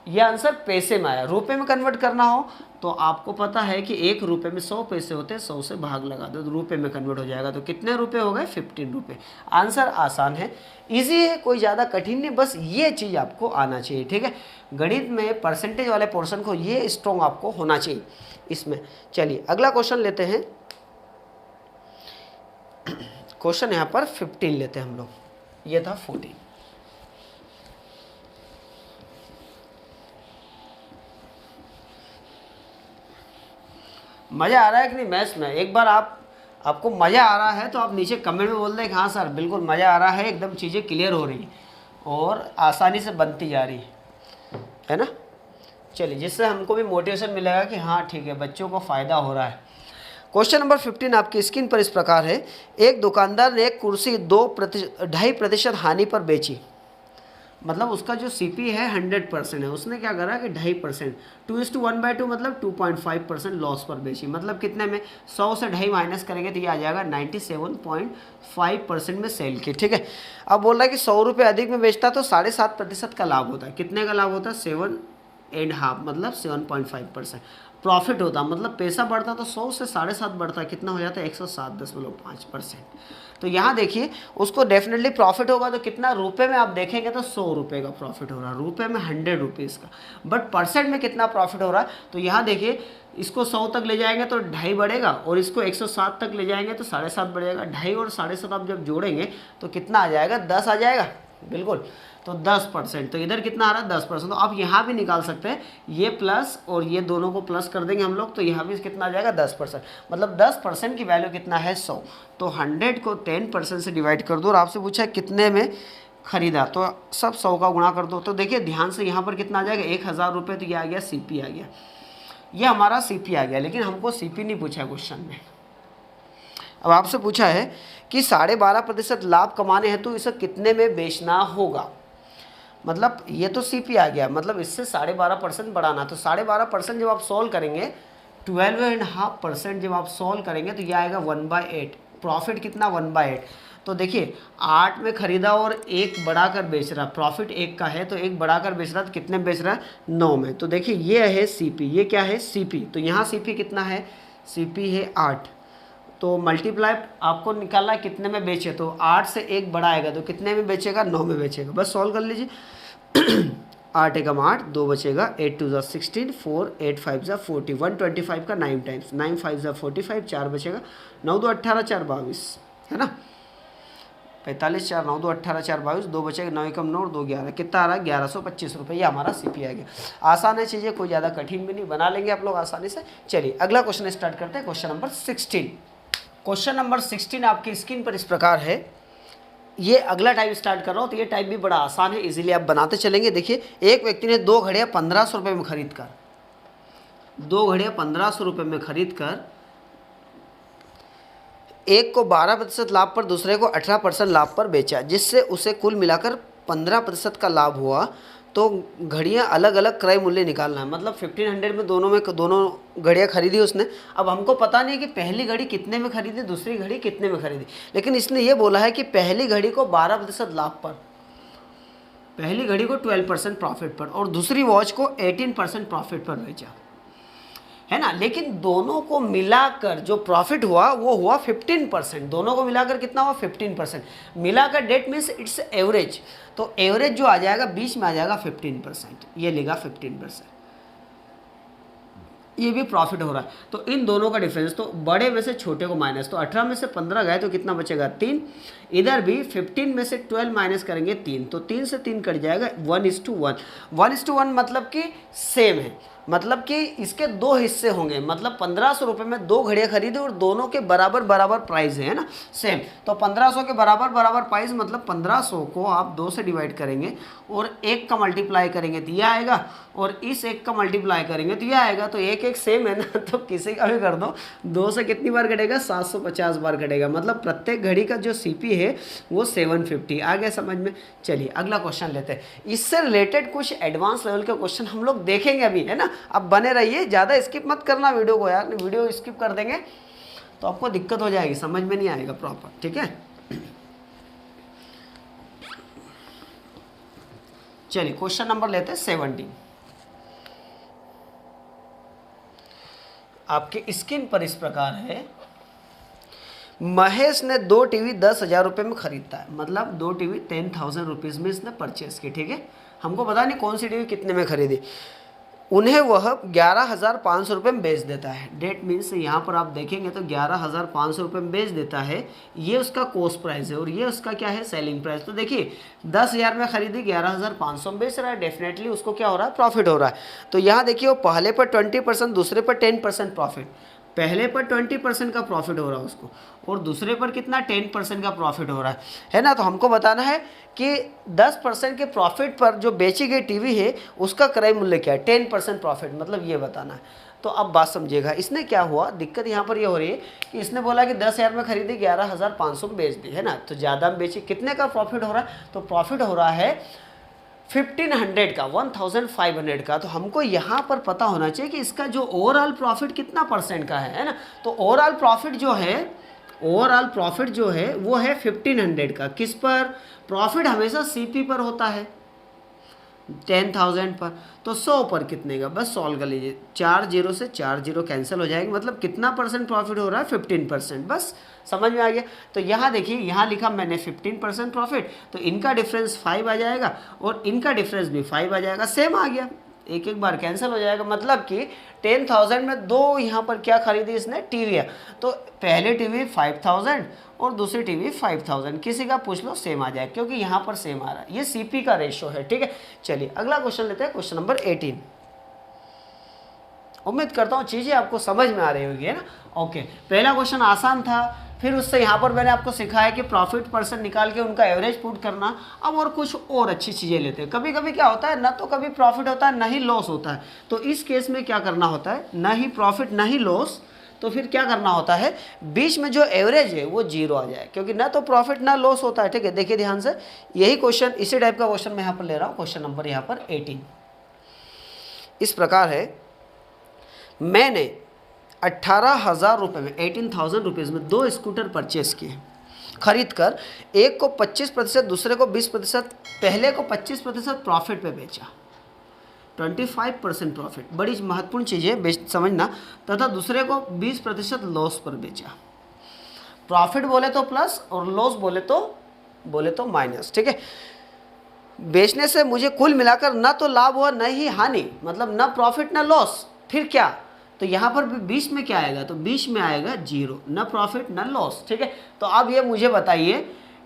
ये आंसर पैसे में आया। रुपए में कन्वर्ट करना हो तो आपको पता है कि 1 रुपये में 100 पैसे होते हैं, 100 से भाग लगा दो तो रुपए में कन्वर्ट हो जाएगा, तो कितने रुपए हो गए 15 रुपये। आंसर आसान है, इजी है, कोई ज़्यादा कठिन नहीं, बस ये चीज़ आपको आना चाहिए, ठीक है। गणित में परसेंटेज वाले पोर्शन को ये स्ट्रॉन्ग आपको होना चाहिए इसमें। चलिए अगला क्वेश्चन लेते हैं, क्वेश्चन यहाँ पर 15 लेते हैं हम लोग, ये था 14। मज़ा आ रहा है कि नहीं मैथ्स में, एक बार आपको मज़ा आ रहा है तो आप नीचे कमेंट में बोल दें कि हाँ सर बिल्कुल मज़ा आ रहा है, एकदम चीज़ें क्लियर हो रही और आसानी से बनती जा रही है ना। चलिए जिससे हमको भी मोटिवेशन मिलेगा कि हाँ ठीक है बच्चों को फ़ायदा हो रहा है। क्वेश्चन नंबर 15 आपकी स्क्रीन पर इस प्रकार है, एक दुकानदार ने एक कुर्सी 2.5% हानि पर बेची, मतलब उसका जो सीपी है 100% है, उसने क्या करा कि 2.5%, 2:1/2 मतलब 2.5% लॉस पर बेची, मतलब कितने में 100 से 2.5 माइनस करेंगे तो ये आ जाएगा 97.5% में सेल की, ठीक है। अब बोल रहा है कि 100 रुपये अधिक में बेचता तो 7.5% का लाभ होता है, कितने का लाभ होता है 7.5, मतलब 7.5%। प्रॉफिट होता, मतलब पैसा बढ़ता तो 100 से 7.5 बढ़ता, कितना हो जाता है 107.5%। तो यहाँ देखिए उसको डेफिनेटली प्रॉफिट होगा तो कितना रुपए में आप देखेंगे तो 100 रुपये का प्रॉफिट हो रहा है, रुपए में 100 रुपीज़ का। बट परसेंट में कितना प्रॉफिट हो रहा है, तो यहाँ देखिए इसको 100 तक ले जाएंगे तो 2.5 बढ़ेगा, और इसको 107 तक ले जाएंगे तो 7.5 बढ़ेगा। 2.5 और 7.5 आप जब जोड़ेंगे तो कितना आ जाएगा, 10 आ जाएगा, बिल्कुल। तो 10%, तो इधर कितना आ रहा है 10%। तो आप यहाँ भी निकाल सकते हैं, ये प्लस और ये दोनों को प्लस कर देंगे हम लोग, तो यहाँ भी कितना आ जाएगा 10%। मतलब 10% की वैल्यू कितना है 100। तो 100 को 10% से डिवाइड कर दो, और आपसे पूछा कितने में खरीदा, तो सब 100 का गुणा कर दो। तो देखिए ध्यान से यहाँ पर कितना आ जाएगा 1000 रुपये, तो ये आ गया CP आ गया, ये हमारा CP आ गया। लेकिन हमको CP नहीं पूछा क्वेश्चन में। अब आपसे पूछा है कि 12.5% लाभ कमाने हैं तो इसे कितने में बेचना होगा। मतलब ये तो CP आ गया, मतलब इससे 12.5% बढ़ाना। तो 12.5% जब आप सॉल्व करेंगे, 12.5% जब आप सॉल्व करेंगे तो ये आएगा 1/8। प्रॉफिट कितना 1/8। तो देखिए 8 में खरीदा और 1 बढ़ाकर बेच रहा, प्रॉफिट 1 का है तो 1 बढ़ाकर बेच रहा, तो कितने में बेच रहा है 9 में। तो देखिए ये है CP, ये क्या है CP। तो यहाँ CP कितना है, CP है 8। तो मल्टीप्लाई आपको निकालना है कितने में बेचे, तो 8 से 1 बढ़ाएगा तो कितने में बेचेगा 9 में बेचेगा। बस सॉल्व कर लीजिए। 8 एकम 8, 2 बचेगा, 8 2 16, 4 8 5 40, 125 का 9 टाइम्स, 9 5 45, 4 बचेगा, 9 2 18, 4 22, है ना, 45, 4 9 2 18, 4 22, 2 बचेगा, 9 एकम 9, 2 11, कितना आ रहा है 1125 रुपये। ये हमारा CP आ गया। आसान है चीज़ें, कोई ज़्यादा कठिन भी नहीं, बना लेंगे आप लोग आसानी से। चलिए अगला क्वेश्चन स्टार्ट करते हैं, क्वेश्चन नंबर 16। क्वेश्चन नंबर 16 आपकी स्क्रीन पर इस प्रकार है। ये अगला टाइप स्टार्ट कर रहा हूँ, तो ये टाइप भी बड़ा आसान है, इजीली आप बनाते चलेंगे। देखिए एक व्यक्ति ने 2 घड़ियाँ 1500 रुपये में खरीद कर, 2 घड़ियाँ 1500 रुपये में खरीद कर एक को 12% लाभ पर, दूसरे को 18% लाभ पर बेचा, जिससे उसे कुल मिलाकर 15% का लाभ हुआ। तो घड़ियाँ अलग अलग क्रय मूल्य निकालना है। मतलब 1500 में दोनों घड़ियाँ खरीदी उसने। अब हमको पता नहीं कि पहली घड़ी कितने में खरीदी, दूसरी घड़ी कितने में खरीदी, लेकिन इसने ये बोला है कि पहली घड़ी को 12% लाभ पर, पहली घड़ी को 12% प्रॉफिट पर, और दूसरी वॉच को 18% प्रॉफिट पर बेचा, है ना। लेकिन दोनों को मिलाकर जो प्रॉफिट हुआ वो हुआ 15%। दोनों को मिलाकर कितना हुआ 15%। मिलाकर डेट मीन्स इट्स एवरेज, तो एवरेज जो आ जाएगा बीच में आ जाएगा 15%, ये लेगा 15%, ये भी प्रॉफिट हो रहा है। तो इन दोनों का डिफरेंस, तो बड़े में से छोटे को माइनस, तो 18 में से 15 गए तो कितना बचेगा 3। इधर भी 15 में से 12 माइनस करेंगे 3, तो 3 से 3 कट जाएगा, 1:1। 1:1 मतलब कि सेम है, मतलब कि इसके 2 हिस्से होंगे। मतलब 1500 रुपये में 2 घड़ियाँ खरीदे और दोनों के बराबर बराबर प्राइस है ना, सेम। तो 1500 के बराबर बराबर प्राइस, मतलब 1500 को आप 2 से डिवाइड करेंगे और 1 का मल्टीप्लाई करेंगे तो यह आएगा, और इस 1 का मल्टीप्लाई करेंगे तो यह आएगा। तो एक सेम है ना, तो किसी का भी कर दो, 2 से कितनी बार कटेगा 750 बार कटेगा। मतलब प्रत्येक घड़ी का जो CP है वो 750। आ गया समझ में। चलिए अगला क्वेश्चन लेते हैं। इससे रिलेटेड कुछ एडवांस लेवल के क्वेश्चन हम लोग देखेंगे अभी, है ना। अब बने रहिए, ज़्यादा स्किप मत करना वीडियो को यार, वीडियो स्किप कर देंगे तो आपको दिक्कत हो जाएगी, समझ में नहीं आएगा प्रॉपर, ठीक है। चलिए क्वेश्चन नंबर लेते हैं 17। आपके स्क्रीन पर इस प्रकार है। महेश ने 2 टीवी 10,000 रुपये में खरीदता है। मतलब 2 टीवी 10,000 रुपीज़ में इसने परचेस की, ठीक है। हमको पता नहीं कौन सी टीवी कितने में खरीदी। उन्हें वह 11,500 रुपये में बेच देता है। डेट मीन्स यहाँ पर आप देखेंगे तो 11,500 रुपये में बेच देता है। ये उसका कॉस्ट प्राइस है और ये उसका क्या है सेलिंग प्राइस। तो देखिए 10,000 में खरीदी, 11,500 में बेच रहा है, डेफिनेटली उसको क्या हो रहा है प्रॉफिट हो रहा है। तो यहाँ देखिए वो पहले पर 20%, दूसरे पर 10% प्रॉफिट। पहले पर 20% का प्रॉफिट हो रहा है उसको, और दूसरे पर कितना 10% का प्रॉफिट हो रहा है ना। तो हमको बताना है कि 10% के प्रॉफिट पर जो बेची गई टीवी है उसका क्रय मूल्य क्या है, 10% प्रॉफिट, मतलब ये बताना है। तो अब बात समझिएगा, इसने क्या हुआ, दिक्कत यहाँ पर ये हो रही है कि इसने बोला कि 10,000 में खरीदी, 11,500 में बेच दी, है ना। तो ज़्यादा में बेची, कितने का प्रॉफिट हो रहा है, तो प्रॉफिट हो रहा है 1500 का, 1500 का। तो हमको यहाँ पर पता होना चाहिए कि इसका जो ओवरऑल प्रॉफिट कितना % का है ना। तो ओवरऑल प्रॉफिट जो है वो है 1500 का। किस पर प्रॉफिट, हमेशा CP पर होता है। 10,000 पर, तो 100 पर कितने का, बस सॉल्व कर लीजिए। 4 जीरो से 4 जीरो कैंसिल हो जाएंगे, मतलब कितना परसेंट प्रॉफिट हो रहा है, 15%, बस समझ में आ गया। तो यहाँ देखिए, यहाँ लिखा मैंने 15% प्रॉफिट, तो इनका डिफरेंस 5 आ जाएगा और इनका डिफरेंस भी 5 आ जाएगा, सेम आ गया, एक एक बार कैंसिल हो जाएगा। मतलब कि 10,000 में दो यहाँ पर क्या खरीदी इसने, टीवी है, तो पहले टीवी 5,000 और दूसरी टीवी 5,000, किसी का पूछ लो सेम आ जाए, क्योंकि यहाँ पर सेम आ रहा है, ये सीपी का रेशो है, ठीक है। चलिए अगला क्वेश्चन लेते हैं, क्वेश्चन नंबर 18। उम्मीद करता हूँ चीज़ें आपको समझ में आ रही होगी, है ना। ओके, पहला क्वेश्चन आसान था, फिर उससे यहाँ पर मैंने आपको सिखाया कि प्रॉफिट परसेंट निकाल के उनका एवरेज पुट करना। अब और कुछ और अच्छी चीज़ें लेते हैं। कभी कभी क्या होता है, ना तो कभी प्रॉफिट होता है ना ही लॉस होता है, तो इस केस में क्या करना होता है, ना ही प्रॉफिट ना ही लॉस, तो फिर क्या करना होता है, बीच में जो एवरेज है वो जीरो आ जाए, क्योंकि ना तो प्रॉफिट ना लॉस होता है, ठीक है। देखिए ध्यान से, यही क्वेश्चन, इसी टाइप का क्वेश्चन मैं यहाँ पर ले रहा हूँ, क्वेश्चन नंबर यहाँ पर 18 इस प्रकार है। मैंने 18,000 रुपये में, 18,000 रुपीज़ में दो स्कूटर परचेस किए, खरीद कर एक को 25%, दूसरे को 20%, पहले को 25% प्रॉफिट पे बेचा, 25% प्रॉफिट, बड़ी महत्वपूर्ण चीज़ है समझना, तथा दूसरे को 20% लॉस पर बेचा। प्रॉफिट बोले तो प्लस और लॉस बोले तो माइनस, ठीक है। बेचने से मुझे कुल मिलाकर ना तो लाभ हुआ न ही हानि, मतलब ना प्रॉफिट ना लॉस, फिर क्या, तो यहाँ पर भी बीच में क्या आएगा, तो बीच में आएगा जीरो, न प्रॉफिट न लॉस, ठीक है। तो अब ये मुझे बताइए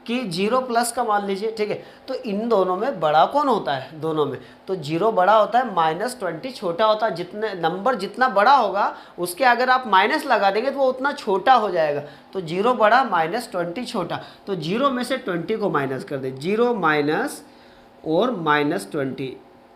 कि जीरो प्लस का मान लीजिए, ठीक है। तो इन दोनों में बड़ा कौन होता है, दोनों में तो जीरो बड़ा होता है, -20 छोटा होता है। जितने नंबर जितना बड़ा होगा उसके अगर आप माइनस लगा देंगे तो वो उतना छोटा हो जाएगा। तो जीरो बड़ा, -20 छोटा, तो जीरो में से 20 को माइनस कर दे, जीरो माइनस और -20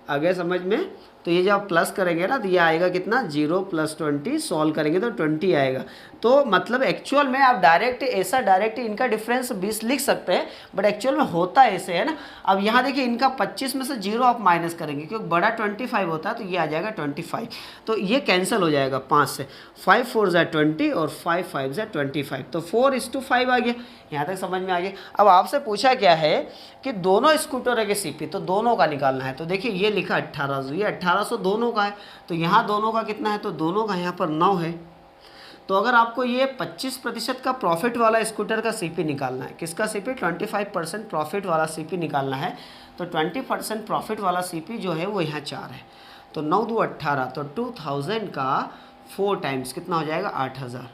आ गया समझ में। तो ये जब प्लस करेंगे ना तो ये आएगा कितना, 0 + 20, सॉल्व करेंगे तो 20 आएगा। तो मतलब एक्चुअल में आप डायरेक्ट इनका डिफरेंस 20 लिख सकते हैं, बट एक्चुअल में होता है ऐसे, है ना। अब यहाँ देखिए, इनका 25 में से 0 आप माइनस करेंगे, क्योंकि बड़ा 25 होता है, तो ये आ जाएगा 25, तो ये कैंसिल हो जाएगा 5 से, 5 4 = 20 और 5 5 = 25, तो 4:5 आ गया। यहाँ तक समझ में आ गया। अब आपसे पूछा क्या है कि दोनों स्कूटर के सीपी, तो दोनों का निकालना है। तो देखिए ये लिखा 1800, ये 1800 दोनों का है, तो यहाँ दोनों का कितना है, तो दोनों का यहाँ पर 9 है। तो अगर आपको ये 25% का प्रॉफिट वाला स्कूटर का सीपी निकालना है, किसका सीपी, 25% प्रॉफिट वाला सीपी निकालना है, तो 20% प्रॉफिट वाला सीपी जो है वो यहाँ 4 है, तो 9 2 18, तो 2000 का 4 टाइम्स कितना हो जाएगा, 8000।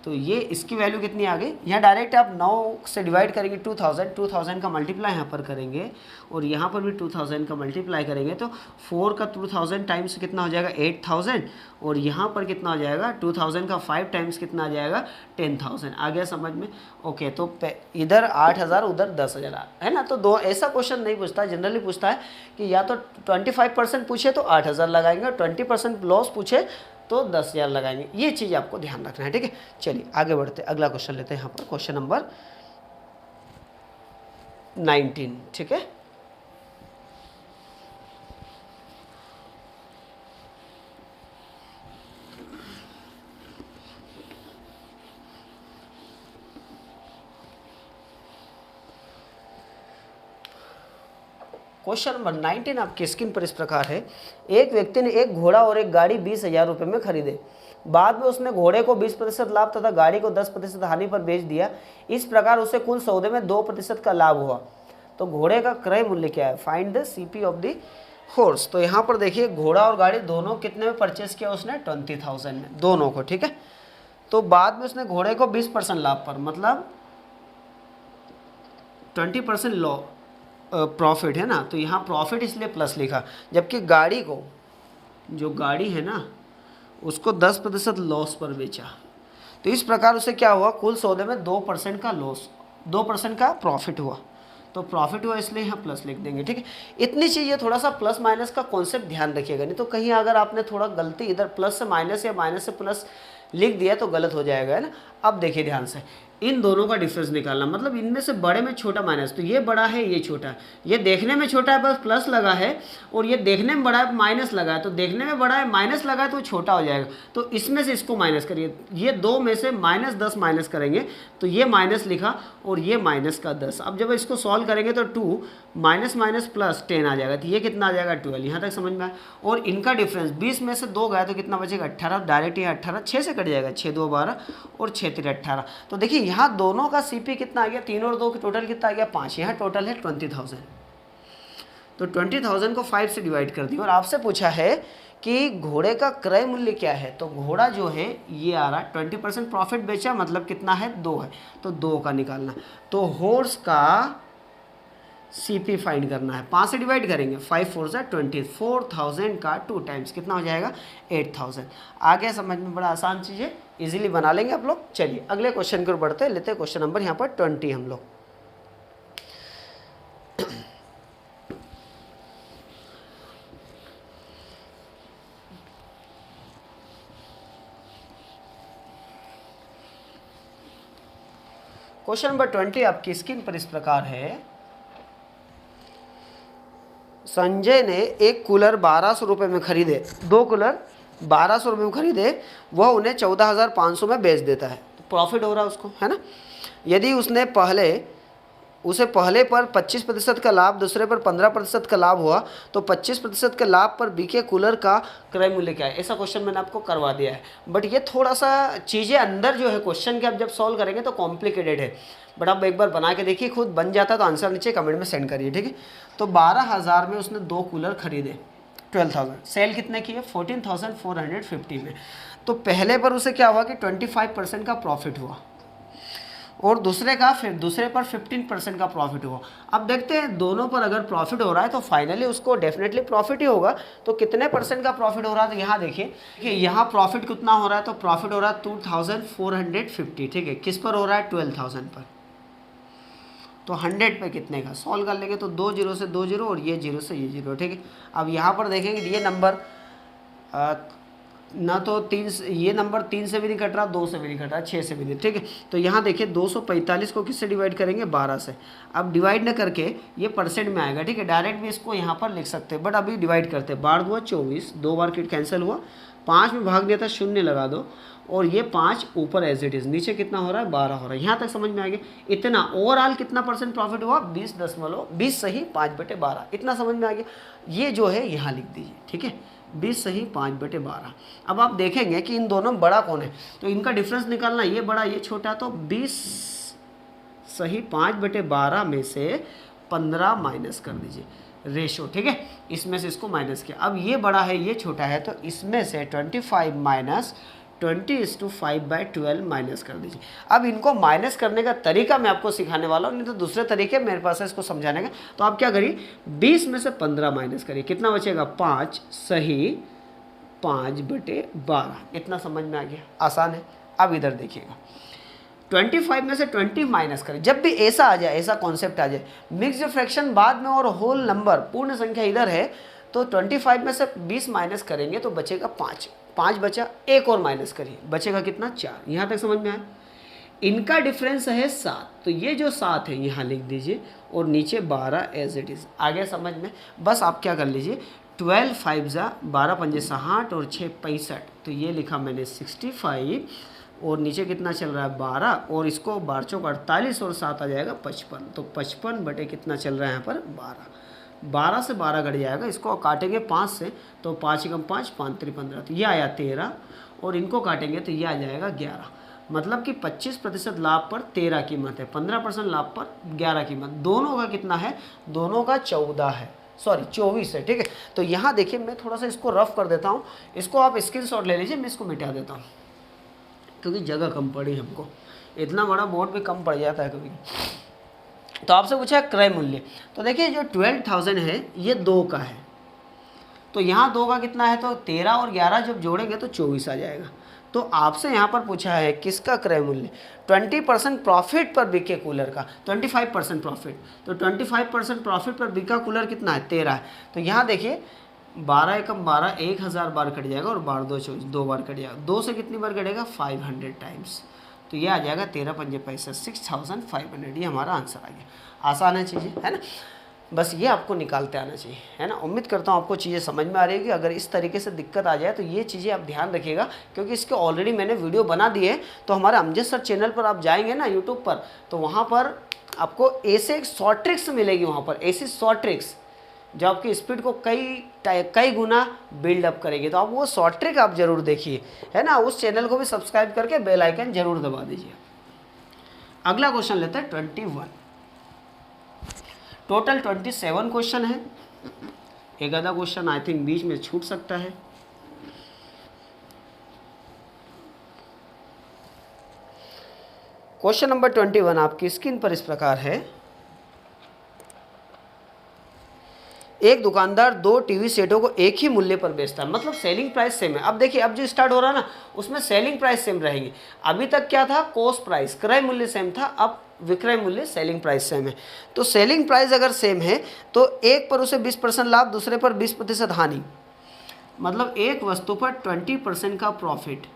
तो ये इसकी वैल्यू कितनी आ गई, यहाँ डायरेक्ट आप 9 से डिवाइड करेंगे 2000 का मल्टीप्लाई यहाँ पर करेंगे और यहाँ पर भी 2000 का मल्टीप्लाई करेंगे, तो 4 का 2000 टाइम्स कितना हो जाएगा, 8000, और यहाँ पर कितना हो जाएगा, 2000 का 5 टाइम्स कितना आ जाएगा, 10,000। आ गया समझ में। ओके, तो इधर 8000 उधर 10,000 है ना। तो दो ऐसा क्वेश्चन नहीं पूछता, जनरली पूछता है कि या तो 25% पूछे तो 8000 लगाएंगे, 20% लॉस पूछे तो 10,000 लगाएंगे। ये चीज़ आपको ध्यान रखना है, ठीक है। चलिए आगे बढ़ते, अगला क्वेश्चन लेते हैं यहाँ पर, क्वेश्चन नंबर 19, ठीक है। क्वेश्चन नंबर 19 आपकी स्क्रीन पर इस प्रकार है। एक व्यक्ति ने एक घोड़ा और एक गाड़ी 20,000 रुपये में खरीदे, बाद में उसने घोड़े को 20% लाभ तथा गाड़ी को 10% हानि पर बेच दिया। इस प्रकार उसे कुल सौदे में 2% का लाभ हुआ। तो घोड़े का क्रय मूल्य क्या है, find the CP of the horse. तो यहाँ पर देखिए, घोड़ा और गाड़ी दोनों कितने में परचेस किया उसने, 20,000 में, दोनों को, ठीक है। तो बाद में उसने घोड़े को 20% लाभ पर, मतलब 20% लॉ प्रॉफिट है ना, तो यहाँ प्रॉफिट इसलिए प्लस लिखा, जबकि गाड़ी को, जो गाड़ी है ना, उसको 10% लॉस पर बेचा। तो इस प्रकार उसे क्या हुआ, कुल सौदे में 2% का लॉस, 2% का प्रॉफिट हुआ। तो प्रॉफिट हुआ इसलिए यहाँ प्लस लिख देंगे, ठीक है। इतनी चीज़ें, थोड़ा सा प्लस माइनस का कॉन्सेप्ट ध्यान रखिएगा, नहीं तो कहीं अगर आपने थोड़ा गलती इधर प्लस से माइनस या माइनस से प्लस लिख दिया तो गलत हो जाएगा, है ना। अब देखिए ध्यान से, इन दोनों का डिफरेंस निकालना, मतलब इनमें से बड़े में छोटा माइनस, तो ये बड़ा है ये छोटा है, ये देखने में छोटा है बस प्लस लगा है, और ये देखने में बड़ा है माइनस लगा है, तो देखने में बड़ा है माइनस लगा है तो छोटा हो जाएगा। तो इसमें से इसको माइनस करिए, ये 2 में से -10 माइनस करेंगे तो ये माइनस लिखा और ये माइनस का 10। अब जब इसको सॉल्व करेंगे तो 2 माइनस माइनस प्लस 10 आ जाएगा, तो ये कितना आ जाएगा 12। यहाँ तक समझ में आया। और इनका डिफरेंस 20 में से 2 गया तो कितना बचेगा 18, डायरेक्ट ये 18 6 से कट जाएगा, 6 2 12 और 6 3 18। तो देखिए यहाँ दोनों का सीपी कितना आ गया, 3 और 2 की टोटल कितना आ गया 5, यहाँ टोटल है 20,000। तो 20,000 को 5 से डिवाइड कर दिया। और आपसे पूछा है कि घोड़े का क्रय मूल्य क्या है, तो घोड़ा जो है ये आ रहा है 20% प्रॉफिट बेचा, मतलब कितना है 2 है, तो 2 का निकालना। तो हॉर्स का सीपी फाइंड करना है, 5 से डिवाइड करेंगे, 5 4 जा 20, 4,000 का 2 टाइम्स कितना हो जाएगा 8,000। आगे समझ में बड़ा आसान चीज़ है, इजीली बना लेंगे आप लोग। चलिए अगले क्वेश्चन की ओर बढ़ते हैं, लेते हैं क्वेश्चन नंबर यहाँ पर 20 हम लोग। क्वेश्चन नंबर 20 आपकी स्क्रीन पर इस प्रकार है। संजय ने एक कूलर 1200 रुपये में खरीदे, 2 कूलर 1200 रुपये में खरीदे, वह उन्हें 14,500 में बेच देता है, तो प्रॉफिट हो रहा है उसको, है ना। यदि उसे पहले पर 25% का लाभ, दूसरे पर 15% का लाभ हुआ, तो 25% के लाभ पर बिके कूलर का क्रय मूल्य क्या है। ऐसा क्वेश्चन मैंने आपको करवा दिया है, बट ये थोड़ा सा चीज़ें अंदर जो है क्वेश्चन के आप जब सॉल्व करेंगे तो कॉम्प्लिकेटेड है, बट आप एक बार बना के देखिए, खुद बन जाता तो आंसर नीचे कमेंट में सेंड करिए, ठीक है। तो 12,000 में उसने 2 कूलर खरीदे, 12,000, सेल कितने की है 14,450 में। तो पहले पर उसे क्या हुआ कि 25% का प्रॉफिट हुआ, और दूसरे पर 15% का प्रॉफिट हुआ। अब देखते हैं दोनों पर अगर प्रॉफिट हो रहा है तो फाइनली उसको डेफिनेटली प्रॉफिट ही होगा। तो कितने परसेंट का प्रॉफिट हो रहा है, तो यहाँ देखिए कि यहाँ प्रॉफिट कितना हो रहा है, तो प्रॉफिट हो रहा है 2,450, ठीक है। किस पर हो रहा है 12,000 पर। तो 100 पे कितने का सॉल्व कर लेंगे, तो 2 0 से 2 0 और ये 0 से ये 0, ठीक है। अब यहाँ पर देखेंगे ये नंबर ना तो 3, ये नंबर 3 से भी नहीं कट रहा, 2 से भी नहीं कट रहा, 6 से भी नहीं, ठीक है। तो यहाँ देखिए 245 को किससे डिवाइड करेंगे 12 से। अब डिवाइड न करके ये परसेंट में आएगा, ठीक है। डायरेक्ट भी इसको यहाँ पर लिख सकते हैं, बट अभी डिवाइड करते हैं। 12 हुआ 24, 2 बार किट कैंसिल हुआ, 5 में भाग दिया था 0 लगा दो, और ये 5 ऊपर एज इट इज़, नीचे कितना हो रहा है 12 हो रहा है। यहाँ तक समझ में आ गया। इतना ओवरऑल कितना परसेंट प्रॉफिट हुआ 20 सही 5/12, इतना समझ में आ गया। ये जो है यहाँ लिख दीजिए, ठीक है, 20 सही 5/12। अब आप देखेंगे कि इन दोनों बड़ा कौन है, तो इनका डिफरेंस निकालना, ये बड़ा ये छोटा, तो 20 सही 5/12 में से 15 माइनस कर दीजिए रेशो, ठीक है। इसमें से इसको माइनस किया। अब ये बड़ा है ये छोटा है, तो इसमें से 25 माइनस 20:5/12 माइनस कर दीजिए। अब इनको माइनस करने का तरीका मैं आपको सिखाने वाला हूँ, नहीं तो दूसरे तरीके मेरे पास है इसको समझाने का। तो आप क्या करिए 20 में से 15 माइनस करिए, कितना बचेगा 5 सही 5/12। इतना समझ में आ गया, आसान है। अब इधर देखिएगा 25 में से 20 माइनस करें। जब भी ऐसा आ जाए, ऐसा कॉन्सेप्ट आ जाए, मिक्स्ड फ्रैक्शन बाद में और होल नंबर पूर्ण संख्या इधर है, तो 25 में से 20 माइनस करेंगे तो बचेगा 5 बचा, एक और माइनस करिए, बचेगा कितना 4। यहाँ तक समझ में आया। इनका डिफरेंस है 7, तो ये जो 7 है यहाँ लिख दीजिए, और नीचे 12 एज इट इज़। आगे समझ में, बस आप क्या कर लीजिए 12 5 जा 12 5 60 और 6 65, तो ये लिखा मैंने 65, और नीचे कितना चल रहा है 12, और इसको 12 चौक 48 और 7 आ जाएगा 55, तो 55 बटे कितना चल रहा है यहाँ पर 12 से 12 घट जाएगा। इसको काटेंगे 5 से, तो 5 कम 5 5 3 15, तो ये आया 13, और इनको काटेंगे तो ये आ जाएगा 11। मतलब कि 25% लाभ पर 13 कीमत है, 15% लाभ पर 11 कीमत। दोनों का कितना है, दोनों का 14 है, सॉरी 24 है, ठीक है। तो यहाँ देखिए मैं थोड़ा सा इसको रफ कर देता हूँ, इसको आप स्क्रीनशॉट ले लीजिए, मैं इसको मिटा देता हूँ क्योंकि जगह कम पड़ी हमको, इतना बड़ा बोर्ड भी कम पड़ जाता है कभी। तो आपसे पूछा है क्रय मूल्य, तो देखिए जो 12,000 है ये 2 का है, तो यहाँ 2 का कितना है, तो 13 और 11 जब जोड़ेंगे तो 24 आ जाएगा। तो आपसे यहाँ पर पूछा है किसका क्रय मूल्य, 20% प्रॉफिट पर बिके कूलर का, 25% प्रॉफिट, तो 25% प्रॉफिट पर बिका कूलर कितना है 13 है। तो यहाँ देखिए 12 एकम 12, 1000 बार कट जाएगा, और 12 2 24, 2 बार कट जाएगा। 2 से कितनी बार कटेगा 500 टाइम्स, तो ये आ जाएगा 13 पंजे 65, 6500, ये हमारा आंसर आ गया। आसान है चीज़ें, है ना, बस ये आपको निकालते आना चाहिए, है ना। उम्मीद करता हूँ आपको चीज़ें समझ में आ रही है कि अगर इस तरीके से दिक्कत आ जाए तो ये चीज़ें आप ध्यान रखिएगा, क्योंकि इसके ऑलरेडी मैंने वीडियो बना दिए है। तो हमारे अमजद सर चैनल पर आप जाएंगे ना यूट्यूब पर, तो वहाँ पर आपको ऐसे एक शॉर्ट ट्रिक्स मिलेगी, वहाँ पर ऐसी शॉर्ट ट्रिक्स जो आपकी स्पीड को कई गुना बिल्डअप करेगी। तो आप वो शॉर्ट ट्रिक आप जरूर देखिए, है ना। उस चैनल को भी सब्सक्राइब करके बेल आइकन जरूर दबा दीजिए। अगला क्वेश्चन लेते हैं 21। टोटल 27 क्वेश्चन है, एक आधा क्वेश्चन आई थिंक बीच में छूट सकता है। क्वेश्चन नंबर 21 आपकी स्क्रीन पर इस प्रकार है। एक दुकानदार 2 टीवी सेटों को एक ही मूल्य पर बेचता है, मतलब सेलिंग प्राइस सेम है। अब देखिए, अब जो स्टार्ट हो रहा है ना, उसमें सेलिंग प्राइस सेम रहेगी। अभी तक क्या था, कॉस्ट प्राइस क्रय मूल्य सेम था, अब विक्रय मूल्य सेलिंग प्राइस सेम है। तो सेलिंग प्राइस अगर सेम है तो एक पर उसे 20% लाभ, दूसरे पर 20% हानि, मतलब एक वस्तु पर 20% का प्रॉफिट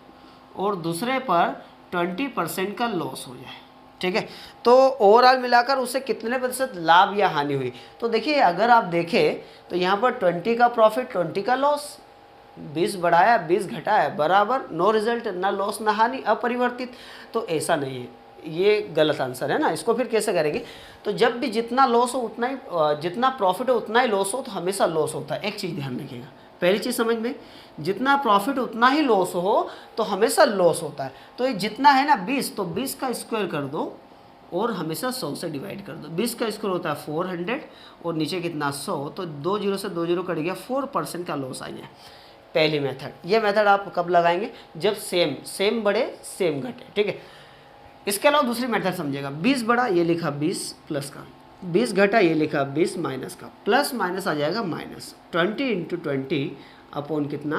और दूसरे पर 20% का लॉस हो जाए, ठीक है। तो ओवरऑल मिलाकर उसे कितने प्रतिशत लाभ या हानि हुई। तो देखिए, अगर आप देखें तो यहाँ पर 20 का प्रॉफिट 20 का लॉस, 20 बढ़ाया 20 घटाया बराबर, नो रिजल्ट, ना लॉस ना हानि, अपरिवर्तित। तो ऐसा नहीं है, ये गलत आंसर है ना। इसको फिर कैसे करेंगे, तो जब भी जितना लॉस हो उतना ही, जितना प्रॉफिट हो उतना ही लॉस हो, तो हमेशा लॉस होता है। एक चीज़ ध्यान रखिएगा, पहली चीज़ समझ में, जितना प्रॉफिट उतना ही लॉस हो तो हमेशा लॉस होता है। तो ये जितना है ना 20, तो 20 का स्क्वायर कर दो और हमेशा 100 से डिवाइड कर दो। 20 का स्क्वायर होता है 400 और नीचे कितना 100, तो 2 जीरो से 2 जीरो कट गया, 4% का लॉस आ गया। पहली मेथड, ये मेथड आप कब लगाएंगे, जब सेम बढ़े सेम घटे, ठीक है। इसके अलावा दूसरी मेथड समझेगा, 20 बढ़ा ये लिखा 20 प्लस का, 20 घटा ये लिखा 20 माइनस का, प्लस माइनस आ जाएगा माइनस, 20 इंटू 20 अपॉन कितना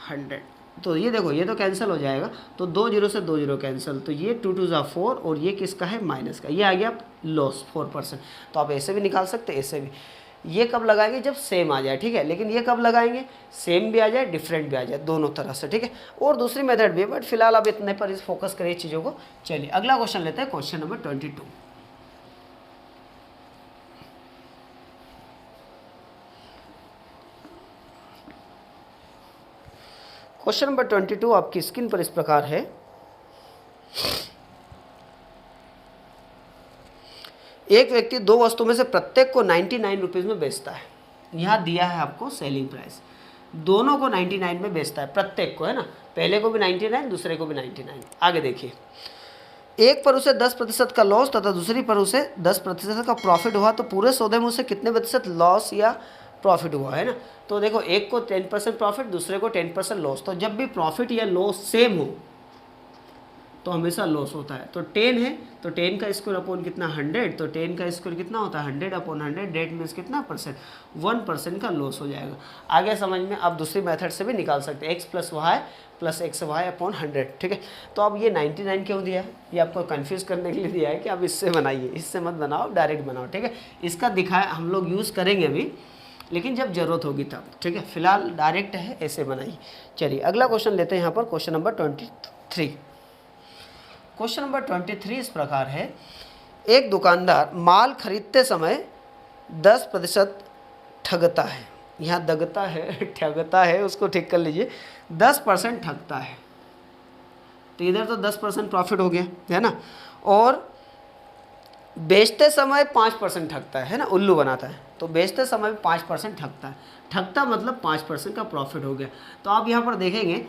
100। तो ये देखो, ये तो कैंसिल हो जाएगा, तो 2 जीरो से 2 जीरो कैंसिल, तो ये 2 2 4 और ये किसका है, माइनस का, ये आ गया लॉस 4%। तो आप ऐसे भी निकाल सकते हैं, ऐसे भी। ये कब लगाएंगे, जब सेम आ जाए, ठीक है। लेकिन ये कब लगाएंगे, सेम भी आ जाए डिफरेंट भी आ जाए, दोनों तरह से, ठीक है। और दूसरी मेथड भी है, बट फिलहाल आप इतने पर फोकस करिए चीज़ों को। चलिए अगला क्वेश्चन लेते हैं, क्वेश्चन नंबर 22। क्वेश्चन नंबर 22 आपकी स्क्रीन पर इस प्रकार है। एक व्यक्ति 2 वस्तु में से प्रत्येक को 99 रुपीज़ में बेचता है। यहाँ दिया है आपको सेलिंग प्राइस, दोनों को 99 में बेचता है, प्रत्येक को, है ना। पहले को भी 99, दूसरे को भी 99। आगे देखिए, एक पर उसे 10% का लॉस तथा दूसरी पर उसे 10% का प्रॉफिट हुआ, तो पूरे सौदे में उसे कितने प्रतिशत लॉस या प्रॉफिट हुआ, है ना। तो देखो, एक को 10% प्रॉफिट, दूसरे को 10% लॉस। तो जब भी प्रॉफिट या लॉस सेम हो तो हमेशा लॉस होता है। तो 10 है तो 10 का स्क्वायर अपॉन कितना 100, तो 10 का स्क्वायर कितना होता है 100 अपॉन 100, डेट मीन्स कितना परसेंट, 1% का लॉस हो जाएगा। आगे समझ में आप दूसरी मेथड से भी निकाल सकते हैं, x plus y plus x y upon 100, ठीक है। तो अब ये 99 क्यों दिया है, ये आपको कन्फ्यूज करने के लिए दिया है कि आप इससे बनाइए, इससे मत बनाओ, डायरेक्ट बनाओ, ठीक है। इसका दिखाया हम लोग यूज़ करेंगे अभी, लेकिन जब जरूरत होगी तब, ठीक है। फिलहाल डायरेक्ट है, ऐसे बनाइए। चलिए अगला क्वेश्चन लेते हैं यहाँ पर, क्वेश्चन नंबर 23। क्वेश्चन नंबर 23 इस प्रकार है। एक दुकानदार माल खरीदते समय 10% ठगता है, यहाँ दगता है ठगता है, उसको ठीक कर लीजिए, 10% ठगता है। तो इधर तो 10% प्रॉफिट हो गया, है ना। और बेचते समय 5% ठगता है ना, उल्लू बनाता है। तो बेचते समय 5% ठगता है, ठगता मतलब 5% का प्रॉफिट हो गया। तो आप यहाँ पर देखेंगे,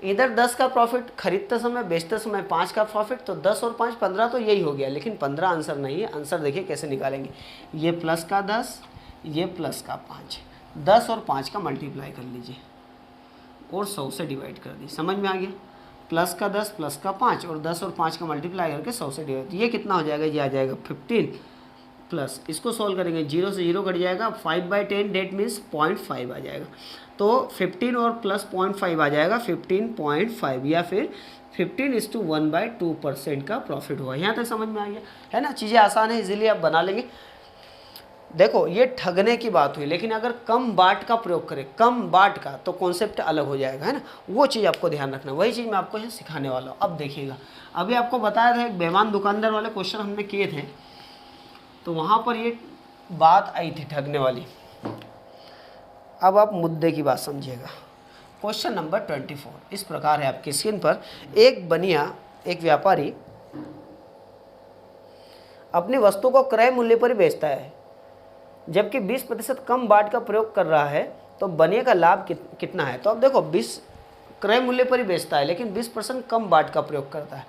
इधर 10 का प्रॉफिट खरीदते समय, बेचते समय 5 का प्रॉफिट, तो 10 और 5 15, तो यही हो गया। लेकिन 15 आंसर नहीं है। आंसर देखिए कैसे निकालेंगे, ये प्लस का 10, ये प्लस का 5, 10 और 5 का मल्टीप्लाई कर लीजिए और 100 से डिवाइड कर दी, समझ में आ गया। प्लस का 10 प्लस का 5 और 10 और 5 का मल्टीप्लाई करके 100 से डिवाइड, ये कितना हो जाएगा, ये आ जाएगा 15 प्लस, इसको सॉल्व करेंगे 0 से 0 कट जाएगा, 5/10 डेट मीन्स 0.5 आ जाएगा। तो 15 और प्लस 0.5 आ जाएगा 15.5, या फिर 15:1/2% का प्रॉफिट हुआ। यहाँ तक समझ में आ गया, है ना। चीज़ें आसान है, इजीली आप बना लेंगे। देखो ये ठगने की बात हुई, लेकिन अगर कम बाट का प्रयोग करें, कम बाट का, तो कॉन्सेप्ट अलग हो जाएगा, है ना। वो चीज़ आपको ध्यान रखना, वही चीज़ मैं आपको यहाँ सिखाने वाला हूँ। अब देखिएगा, अभी आपको बताया था एक बेईमान दुकानदार वाले क्वेश्चन हमने किए थे, तो वहाँ पर ये बात आई थी ठगने वाली। अब आप मुद्दे की बात समझिएगा। क्वेश्चन नंबर 24 इस प्रकार है आपकी स्क्रीन पर। एक बनिया, एक व्यापारी अपनी वस्तु को क्रय मूल्य पर ही बेचता है, जबकि 20% कम बाट का प्रयोग कर रहा है, तो बनिया का लाभ कितना है। तो अब देखो 20 क्रय मूल्य पर ही बेचता है, लेकिन 20% कम बाट का प्रयोग करता है,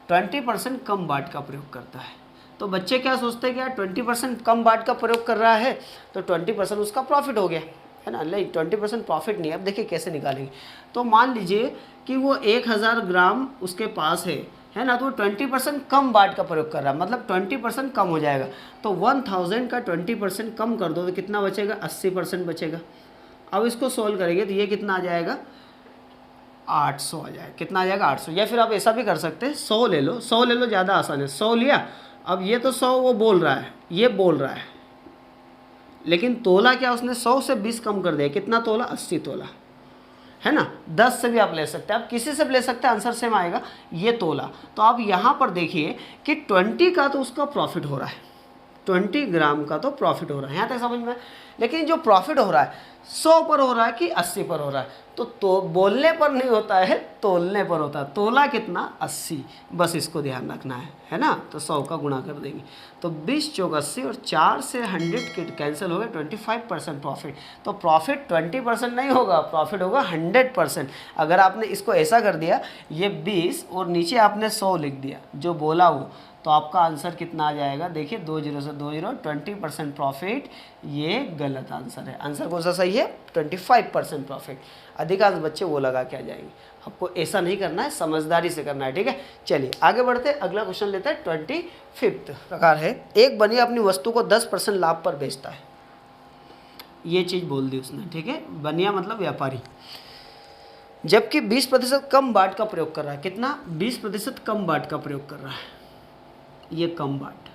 20% कम बाट का प्रयोग करता है। तो बच्चे क्या सोचते हैं कि यार 20% कम बाट का प्रयोग कर रहा है तो 20% उसका प्रॉफिट हो गया, है ना। नहीं, 20% प्रॉफिट नहीं है। अब देखिए कैसे निकालेंगे। तो मान लीजिए कि वो 1000 ग्राम उसके पास है ना, तो 20% कम बाट का प्रयोग कर रहा है, मतलब 20% कम हो जाएगा। तो 1000 का 20% कम कर दो तो कितना बचेगा, 80% बचेगा। अब इसको सोल्व करेंगे तो ये कितना आ जाएगा, 800 आ जाएगा। कितना आ जाएगा, 800। या फिर आप ऐसा भी कर सकते हैं, 100 ले लो, 100 ले लो, ज़्यादा आसान है। 100 लिया, अब ये तो 100 वो बोल रहा है, ये बोल रहा है, लेकिन तोला क्या उसने 100 से 20 कम कर दिया। कितना तोला, 80 तोला, है ना। 10 से भी आप ले सकते हैं, आप किसी से भी ले सकते हैं, आंसर सेम आएगा। ये तोला। तो आप यहाँ पर देखिए कि 20 का तो उसका प्रॉफिट हो रहा है, 20 ग्राम का तो प्रॉफिट हो रहा है, यहाँ तक समझ में। लेकिन जो प्रॉफिट हो रहा है 100 पर हो रहा है कि 80 पर हो रहा है, तो बोलने पर नहीं होता है, तोलने पर होता है। तोला कितना, 80, बस इसको ध्यान रखना है ना। तो 100 का गुणा कर देंगे तो 20 चौक 80 और 4 से 100 कैंसिल हो गए, 25% प्रॉफिट। तो प्रॉफिट 20% नहीं होगा, प्रॉफिट होगा 100%। अगर आपने इसको ऐसा कर दिया, ये 20 और नीचे आपने 100 लिख दिया जो बोला वो, तो आपका आंसर कितना आ जाएगा, देखिए 2 0 से 2 0, 20% प्रॉफिट। ये गलत आंसर है। आंसर कौन सा सही है, 25% प्रॉफिट। अधिकांश बच्चे वो लगा के आ जाएंगे। आपको ऐसा नहीं करना है, समझदारी से करना है, ठीक है। चलिए आगे बढ़ते हैं, अगला क्वेश्चन लेते हैं। 25 प्रकार है, एक बनिया अपनी वस्तु को 10% लाभ पर बेचता है। ये चीज़ बोल दी उसने, ठीक है। बनिया मतलब व्यापारी, जबकि 20% कम बाट का प्रयोग कर रहा है। कितना, 20% कम बाट का प्रयोग कर रहा है, ये कम बाट।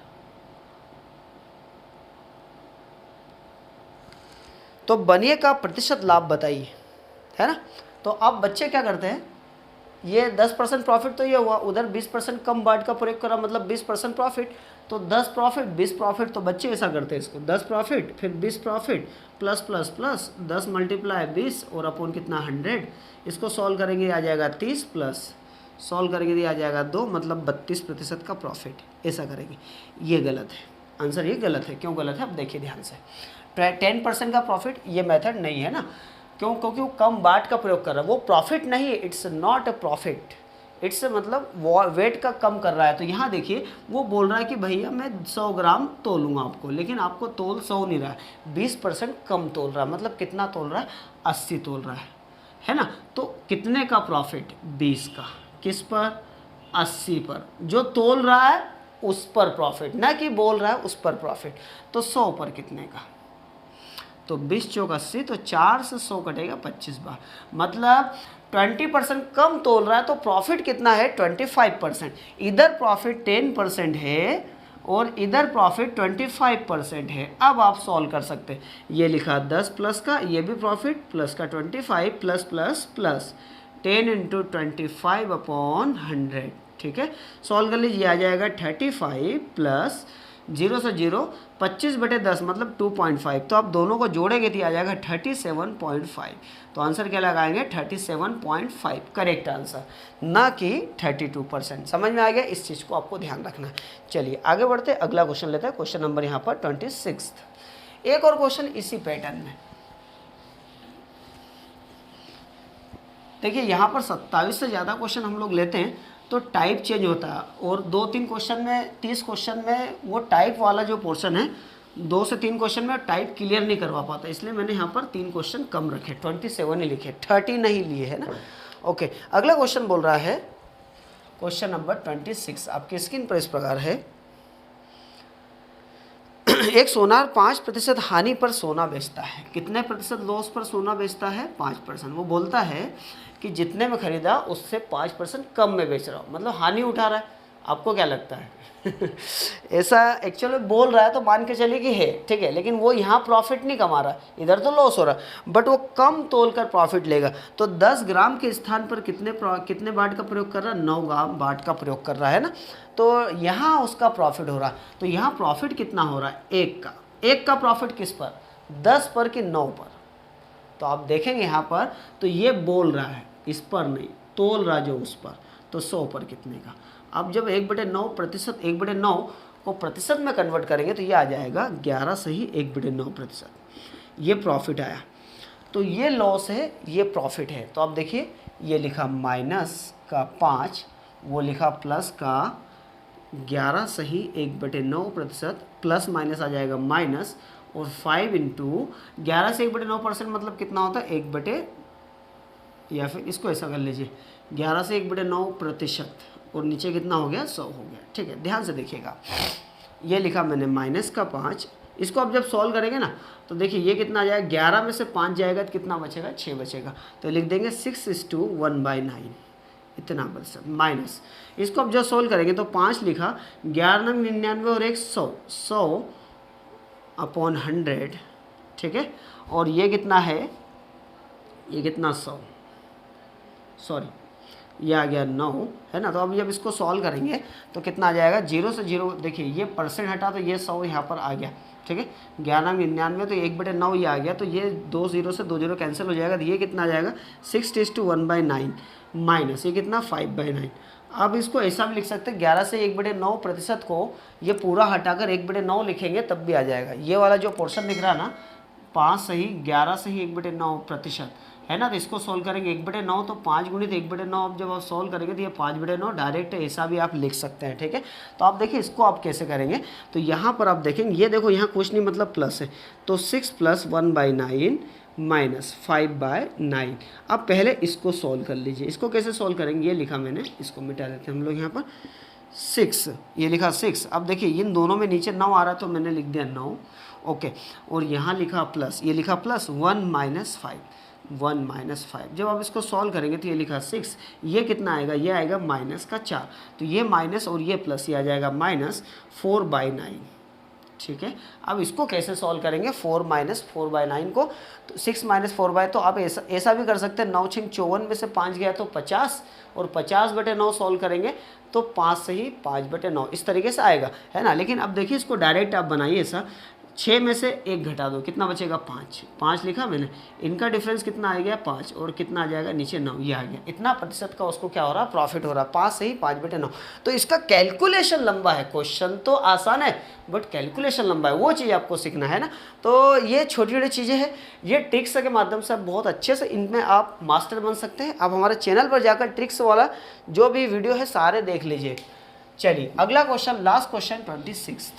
तो बनिए का प्रतिशत लाभ बताइए, है ना। तो अब बच्चे क्या करते हैं, ये 10% प्रॉफिट तो ये हुआ, उधर 20% कम बाट का प्रयोग करा, मतलब 20% प्रॉफिट। तो 10 प्रॉफिट 20 प्रॉफिट, तो बच्चे ऐसा करते हैं इसको, 10 प्रॉफिट फिर 20 profit plus plus plus 10 multiply 20 और अपन कितना 100। इसको सॉल्व करेंगे आ जाएगा 30 प्लस सॉल्व करेंगे आ जाएगा 2, मतलब 32% का प्रॉफिट। ऐसा करेंगे, ये गलत है। आंसर ये गलत है। क्यों गलत है, अब देखिए ध्यान से। 10% का प्रॉफिट ये मेथड नहीं है ना। क्यों, क्योंकि वो कम बाट का प्रयोग कर रहा है, वो प्रॉफिट नहीं है, it's not a profit. It's मतलब वेट का कम कर रहा है। तो यहाँ देखिए वो बोल रहा है कि भैया मैं 100 ग्राम तोलूँगा आपको, लेकिन आपको तोल 100 नहीं रहा है, 20% कम तोल रहा है। मतलब कितना तोल रहा है, 80 तोल रहा है ना। तो कितने का प्रॉफिट, 20 का। किस पर, 80 पर। जो तोल रहा है उस पर प्रॉफिट, ना कि बोल रहा है उस पर प्रॉफिट। तो 100 पर कितने का, तो 20 चौक 80, तो 4 से 100 कटेगा 25 बार, मतलब 20% कम तोल रहा है। तो प्रॉफिट कितना है, 25%। इधर प्रॉफिट 10% है और इधर प्रॉफिट 25% है। अब आप सॉल्व कर सकते हैं, ये लिखा 10 प्लस का, ये भी प्रॉफिट प्लस का 25 प्लस प्लस प्लस 10 × 25/100, ठीक है। सॉल्व कर लीजिए, आ जाएगा 35 प्लस 0 से 0, 25/10 मतलब 2.5। तो आप दोनों को जोड़ेंगे तो आ जाएगा 37.5। तो आंसर क्या लगाएंगे, 37.5 करेक्ट आंसर, ना कि 32%। समझ में आ गया, इस चीज़ को आपको ध्यान रखना है। चलिए आगे बढ़ते, अगला क्वेश्चन लेते हैं। क्वेश्चन नंबर यहाँ पर 26। एक और क्वेश्चन इसी पैटर्न में। देखिए यहाँ पर 27 से ज़्यादा क्वेश्चन हम लोग लेते हैं तो टाइप चेंज होता है, और 2-3 क्वेश्चन में, 30 क्वेश्चन में वो टाइप वाला जो पोर्शन है, 2 से 3 क्वेश्चन में टाइप क्लियर नहीं करवा पाता, इसलिए मैंने यहाँ पर 3 क्वेश्चन कम रखे, 27 ही लिखे, 30 नहीं लिए है ना। ओके, अगला क्वेश्चन बोल रहा है, क्वेश्चन नंबर 26 आपकी स्क्रीन पर इस प्रकार है। एक सोनार 5% हानि पर सोना बेचता है। कितने प्रतिशत लॉस पर सोना बेचता है, 5%। वो बोलता है कि जितने में खरीदा उससे 5% कम में बेच रहा हूँ, मतलब हानि उठा रहा है। आपको क्या लगता है? ऐसा एक्चुअल में बोल रहा है तो मान के चलिए कि है, ठीक है, लेकिन वो यहाँ प्रॉफिट नहीं कमा रहा, इधर तो लॉस हो रहा, बट वो कम तोल कर प्रॉफिट लेगा। तो 10 ग्राम के स्थान पर कितने वाट का प्रयोग कर रहा है? 9 ग्राम वाट का प्रयोग कर रहा है ना। तो यहाँ उसका प्रॉफिट हो रहा है। तो यहाँ प्रॉफिट कितना हो रहा है? 1 का प्रॉफिट किस पर? 10 पर कि 9 पर? तो आप देखेंगे यहाँ पर, तो ये बोल रहा है, इस पर नहीं, तोल रहा जो उस पर, तो 100 पर कितने का। अब जब 1/9%, 1/9 को प्रतिशत में कन्वर्ट करेंगे तो ये आ जाएगा 11 से ही 1/9%। ये प्रॉफिट आया। तो ये लॉस है, ये प्रॉफिट है। तो आप देखिए, ये लिखा -5, वो लिखा प्लस का 11 से ही 1/9%, प्लस माइनस आ जाएगा माइनस, और 5 इंटू 11 से 1/9% मतलब कितना होता है? 1/, या फिर इसको ऐसा कर लीजिए, 11 से 1/9%, और नीचे कितना हो गया? 100 हो गया। ठीक है, ध्यान से देखिएगा, ये लिखा मैंने -5। इसको आप जब सॉल्व करेंगे ना, तो देखिए ये कितना आ जाएगा? 11 में से 5 जाएगा तो कितना बचेगा? 6 बचेगा। तो लिख देंगे 6:1/9, इतना प्रतिशत माइनस। इसको आप जब सॉल्व करेंगे तो 5 लिखा, 11 99 और 100 अपॉन 100, ठीक है, और ये कितना है? ये कितना? 100, सॉरी, ये आ गया 9, है ना। तो अब जब इसको सॉल्व करेंगे तो कितना आ जाएगा? 0 से 0, देखिए ये परसेंट हटा तो ये 100 यहाँ पर आ गया, ठीक है। 11 99 तो 1/9 ये आ गया, तो ये 2 0 से 2 0 कैंसिल हो जाएगा। तो ये कितना आ जाएगा? 6:1/9 माइनस ये कितना? 5/9। अब इसको ऐसा भी लिख सकते हैं, 11 से 1/9% को ये पूरा हटाकर 1/9 लिखेंगे तब भी आ जाएगा। ये वाला जो पोर्शन दिख रहा है ना, 5 से ही 11 से ही 1/9% है ना। तो इसको सॉल्व करेंगे 1/9, तो 5 गुणित 1/9। अब जब आप सॉल्व करेंगे तो ये 5/9 डायरेक्ट ऐसा भी आप लिख सकते हैं, ठीक है। तो आप देखिए इसको आप कैसे करेंगे, तो यहाँ पर आप देखेंगे, ये देखो यहाँ कुछ नहीं मतलब प्लस है, तो 6 + 1/9 माइनस 5/9। अब पहले इसको सॉल्व कर लीजिए। इसको कैसे सॉल्व करेंगे? ये लिखा मैंने, इसको मिटा देते हैं हम लोग यहाँ पर। 6, ये लिखा 6। अब देखिए इन दोनों में नीचे 9 आ रहा है तो मैंने लिख दिया 9, ओके। और यहाँ लिखा प्लस, ये लिखा प्लस 1 - 5, 1 - 5। जब आप इसको सॉल्व करेंगे तो ये लिखा 6, ये कितना आएगा? ये आएगा -4। तो ये माइनस और ये प्लस, ये आ जाएगा -4/9, ठीक है। अब इसको कैसे सॉल्व करेंगे? 4 - 4/9 को, तो 6 - 4/, तो आप ऐसा भी कर सकते हैं, 9 × 6 = 54 में से 5 गया तो 50, और 50/9 सॉल्व करेंगे तो 5 से ही 5/9, इस तरीके से आएगा, है ना। लेकिन अब देखिए इसको डायरेक्ट आप बनाइए ऐसा, 6 में से 1 घटा दो, कितना बचेगा? 5 लिखा मैंने, इनका डिफरेंस कितना आ गया? 5, और कितना आ जाएगा नीचे? 9, ये आ गया। इतना प्रतिशत का उसको क्या हो रहा है? प्रॉफिट हो रहा है, 5 से ही 5/9। तो इसका कैलकुलेशन लंबा है, क्वेश्चन तो आसान है बट कैलकुलेशन लंबा है, वो चीज़ आपको सीखना है ना। तो ये छोटी छोटी चीज़ें हैं, ये ट्रिक्स के माध्यम से आप बहुत अच्छे से इनमें आप मास्टर बन सकते हैं। आप हमारे चैनल पर जाकर ट्रिक्स वाला जो भी वीडियो है सारे देख लीजिए। चलिए अगला क्वेश्चन, लास्ट क्वेश्चन 26।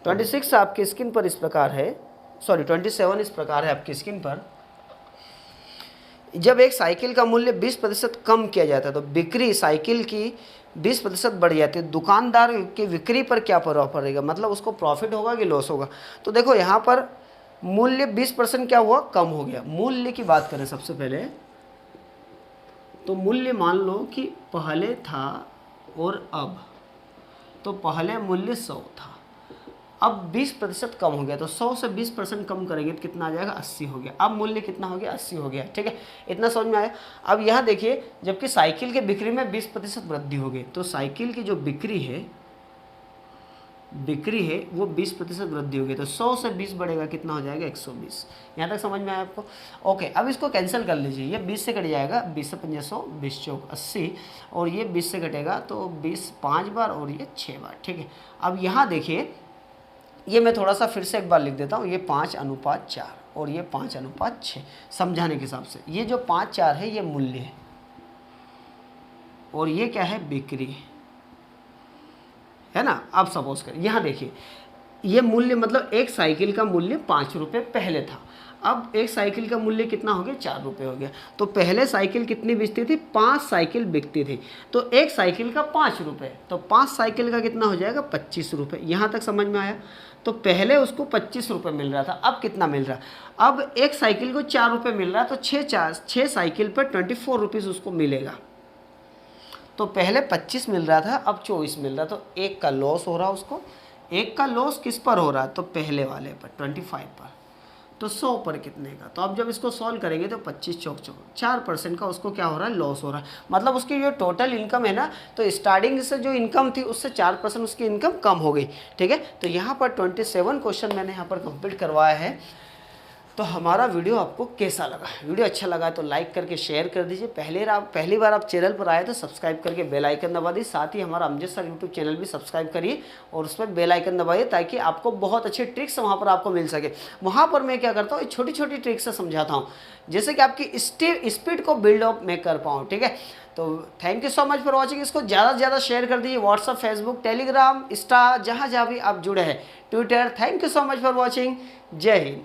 26 आपकी स्क्रीन पर इस प्रकार है, सॉरी 27 इस प्रकार है आपकी स्क्रीन पर। जब एक साइकिल का मूल्य 20% कम किया जाता है तो बिक्री साइकिल की 20% बढ़ जाती है, दुकानदार की बिक्री पर क्या प्रभाव पड़ेगा? मतलब उसको प्रॉफिट होगा कि लॉस होगा? तो देखो यहाँ पर मूल्य 20% क्या हुआ? कम हो गया। मूल्य की बात करें सबसे पहले, तो मूल्य मान लो कि पहले था और अब, तो पहले मूल्य 100 था, अब 20% कम हो गया, तो 100 से 20% कम करेंगे तो कितना आ जाएगा? 80 हो गया। अब मूल्य कितना हो गया? 80 हो गया, ठीक है। इतना समझ में आया। अब यहाँ देखिए, जबकि साइकिल के बिक्री में 20% वृद्धि हो गई, तो साइकिल की जो बिक्री है वो 20% वृद्धि हो गई, तो 100 से 20 बढ़ेगा, कितना हो जाएगा? 120। यहाँ तक समझ में आया आपको? ओके। अब इसको कैंसिल कर लीजिए, ये 20 से कट जाएगा, 20 से 5 100, 20 चौक 80, और ये 20 से कटेगा तो 20 5 बार और ये 6 बार, ठीक है। अब यहाँ देखिए, ये मैं थोड़ा सा फिर से एक बार लिख देता हूँ, ये 5:4 और ये 5:6 समझाने के हिसाब से। ये जो 5-4 है ये मूल्य है, और ये क्या है? बिक्री है ना। अब सपोज करें, यहाँ देखिए, ये मूल्य मतलब एक साइकिल का मूल्य 5 रुपये पहले था, अब एक साइकिल का मूल्य कितना हो गया? 4 रुपये हो गया। तो पहले साइकिल कितनी बिकती थी? 5 साइकिल बिकती थी, तो एक साइकिल का 5 रुपये, तो 5 साइकिल का कितना हो जाएगा? 25 रुपये। यहाँ तक समझ में आया? तो पहले उसको 25 रुपये मिल रहा था, अब कितना मिल रहा है? अब एक साइकिल को 4 रुपये मिल रहा है, तो 6 साइकिल पर 24 रुपीज़ उसको मिलेगा। तो पहले 25 मिल रहा था, अब 24 मिल रहा, तो एक का लॉस हो रहा उसको। एक का लॉस किस पर हो रहा है? तो पहले वाले पर 25 पर। तो 100 पर कितने का? तो अब जब इसको सॉल्व करेंगे तो 25 चौक 4% का उसको क्या हो रहा है? लॉस हो रहा है। मतलब उसकी जो टोटल इनकम है ना, तो स्टार्टिंग से जो इनकम थी उससे 4% उसकी इनकम कम हो गई। ठीक है, तो यहाँ पर 27 क्वेश्चन मैंने यहाँ पर कंप्लीट करवाया है। तो हमारा वीडियो आपको कैसा लगा? वीडियो अच्छा लगा तो लाइक करके शेयर कर दीजिए। पहली बार आप चैनल पर आए तो सब्सक्राइब करके बेल आइकन दबा दीजिए। साथ ही हमारा अमजद सर यूट्यूब चैनल भी सब्सक्राइब करिए और उस पर बेल आइकन दबाइए, ताकि आपको बहुत अच्छे ट्रिक्स वहाँ पर आपको मिल सके। वहाँ पर मैं क्या करता हूँ, छोटी छोटी ट्रिक्स से समझाता हूँ, जैसे कि आपकी स्पीड को बिल्ड अप मैं कर पाऊँ। ठीक है, तो thank you so much for watching. इसको ज़्यादा से ज़्यादा शेयर कर दीजिए, व्हाट्सअप, फेसबुक, टेलीग्राम, इंस्टा, जहाँ जहाँ भी आप जुड़े हैं, Twitter. Thank you so much for watching. जय हिंद।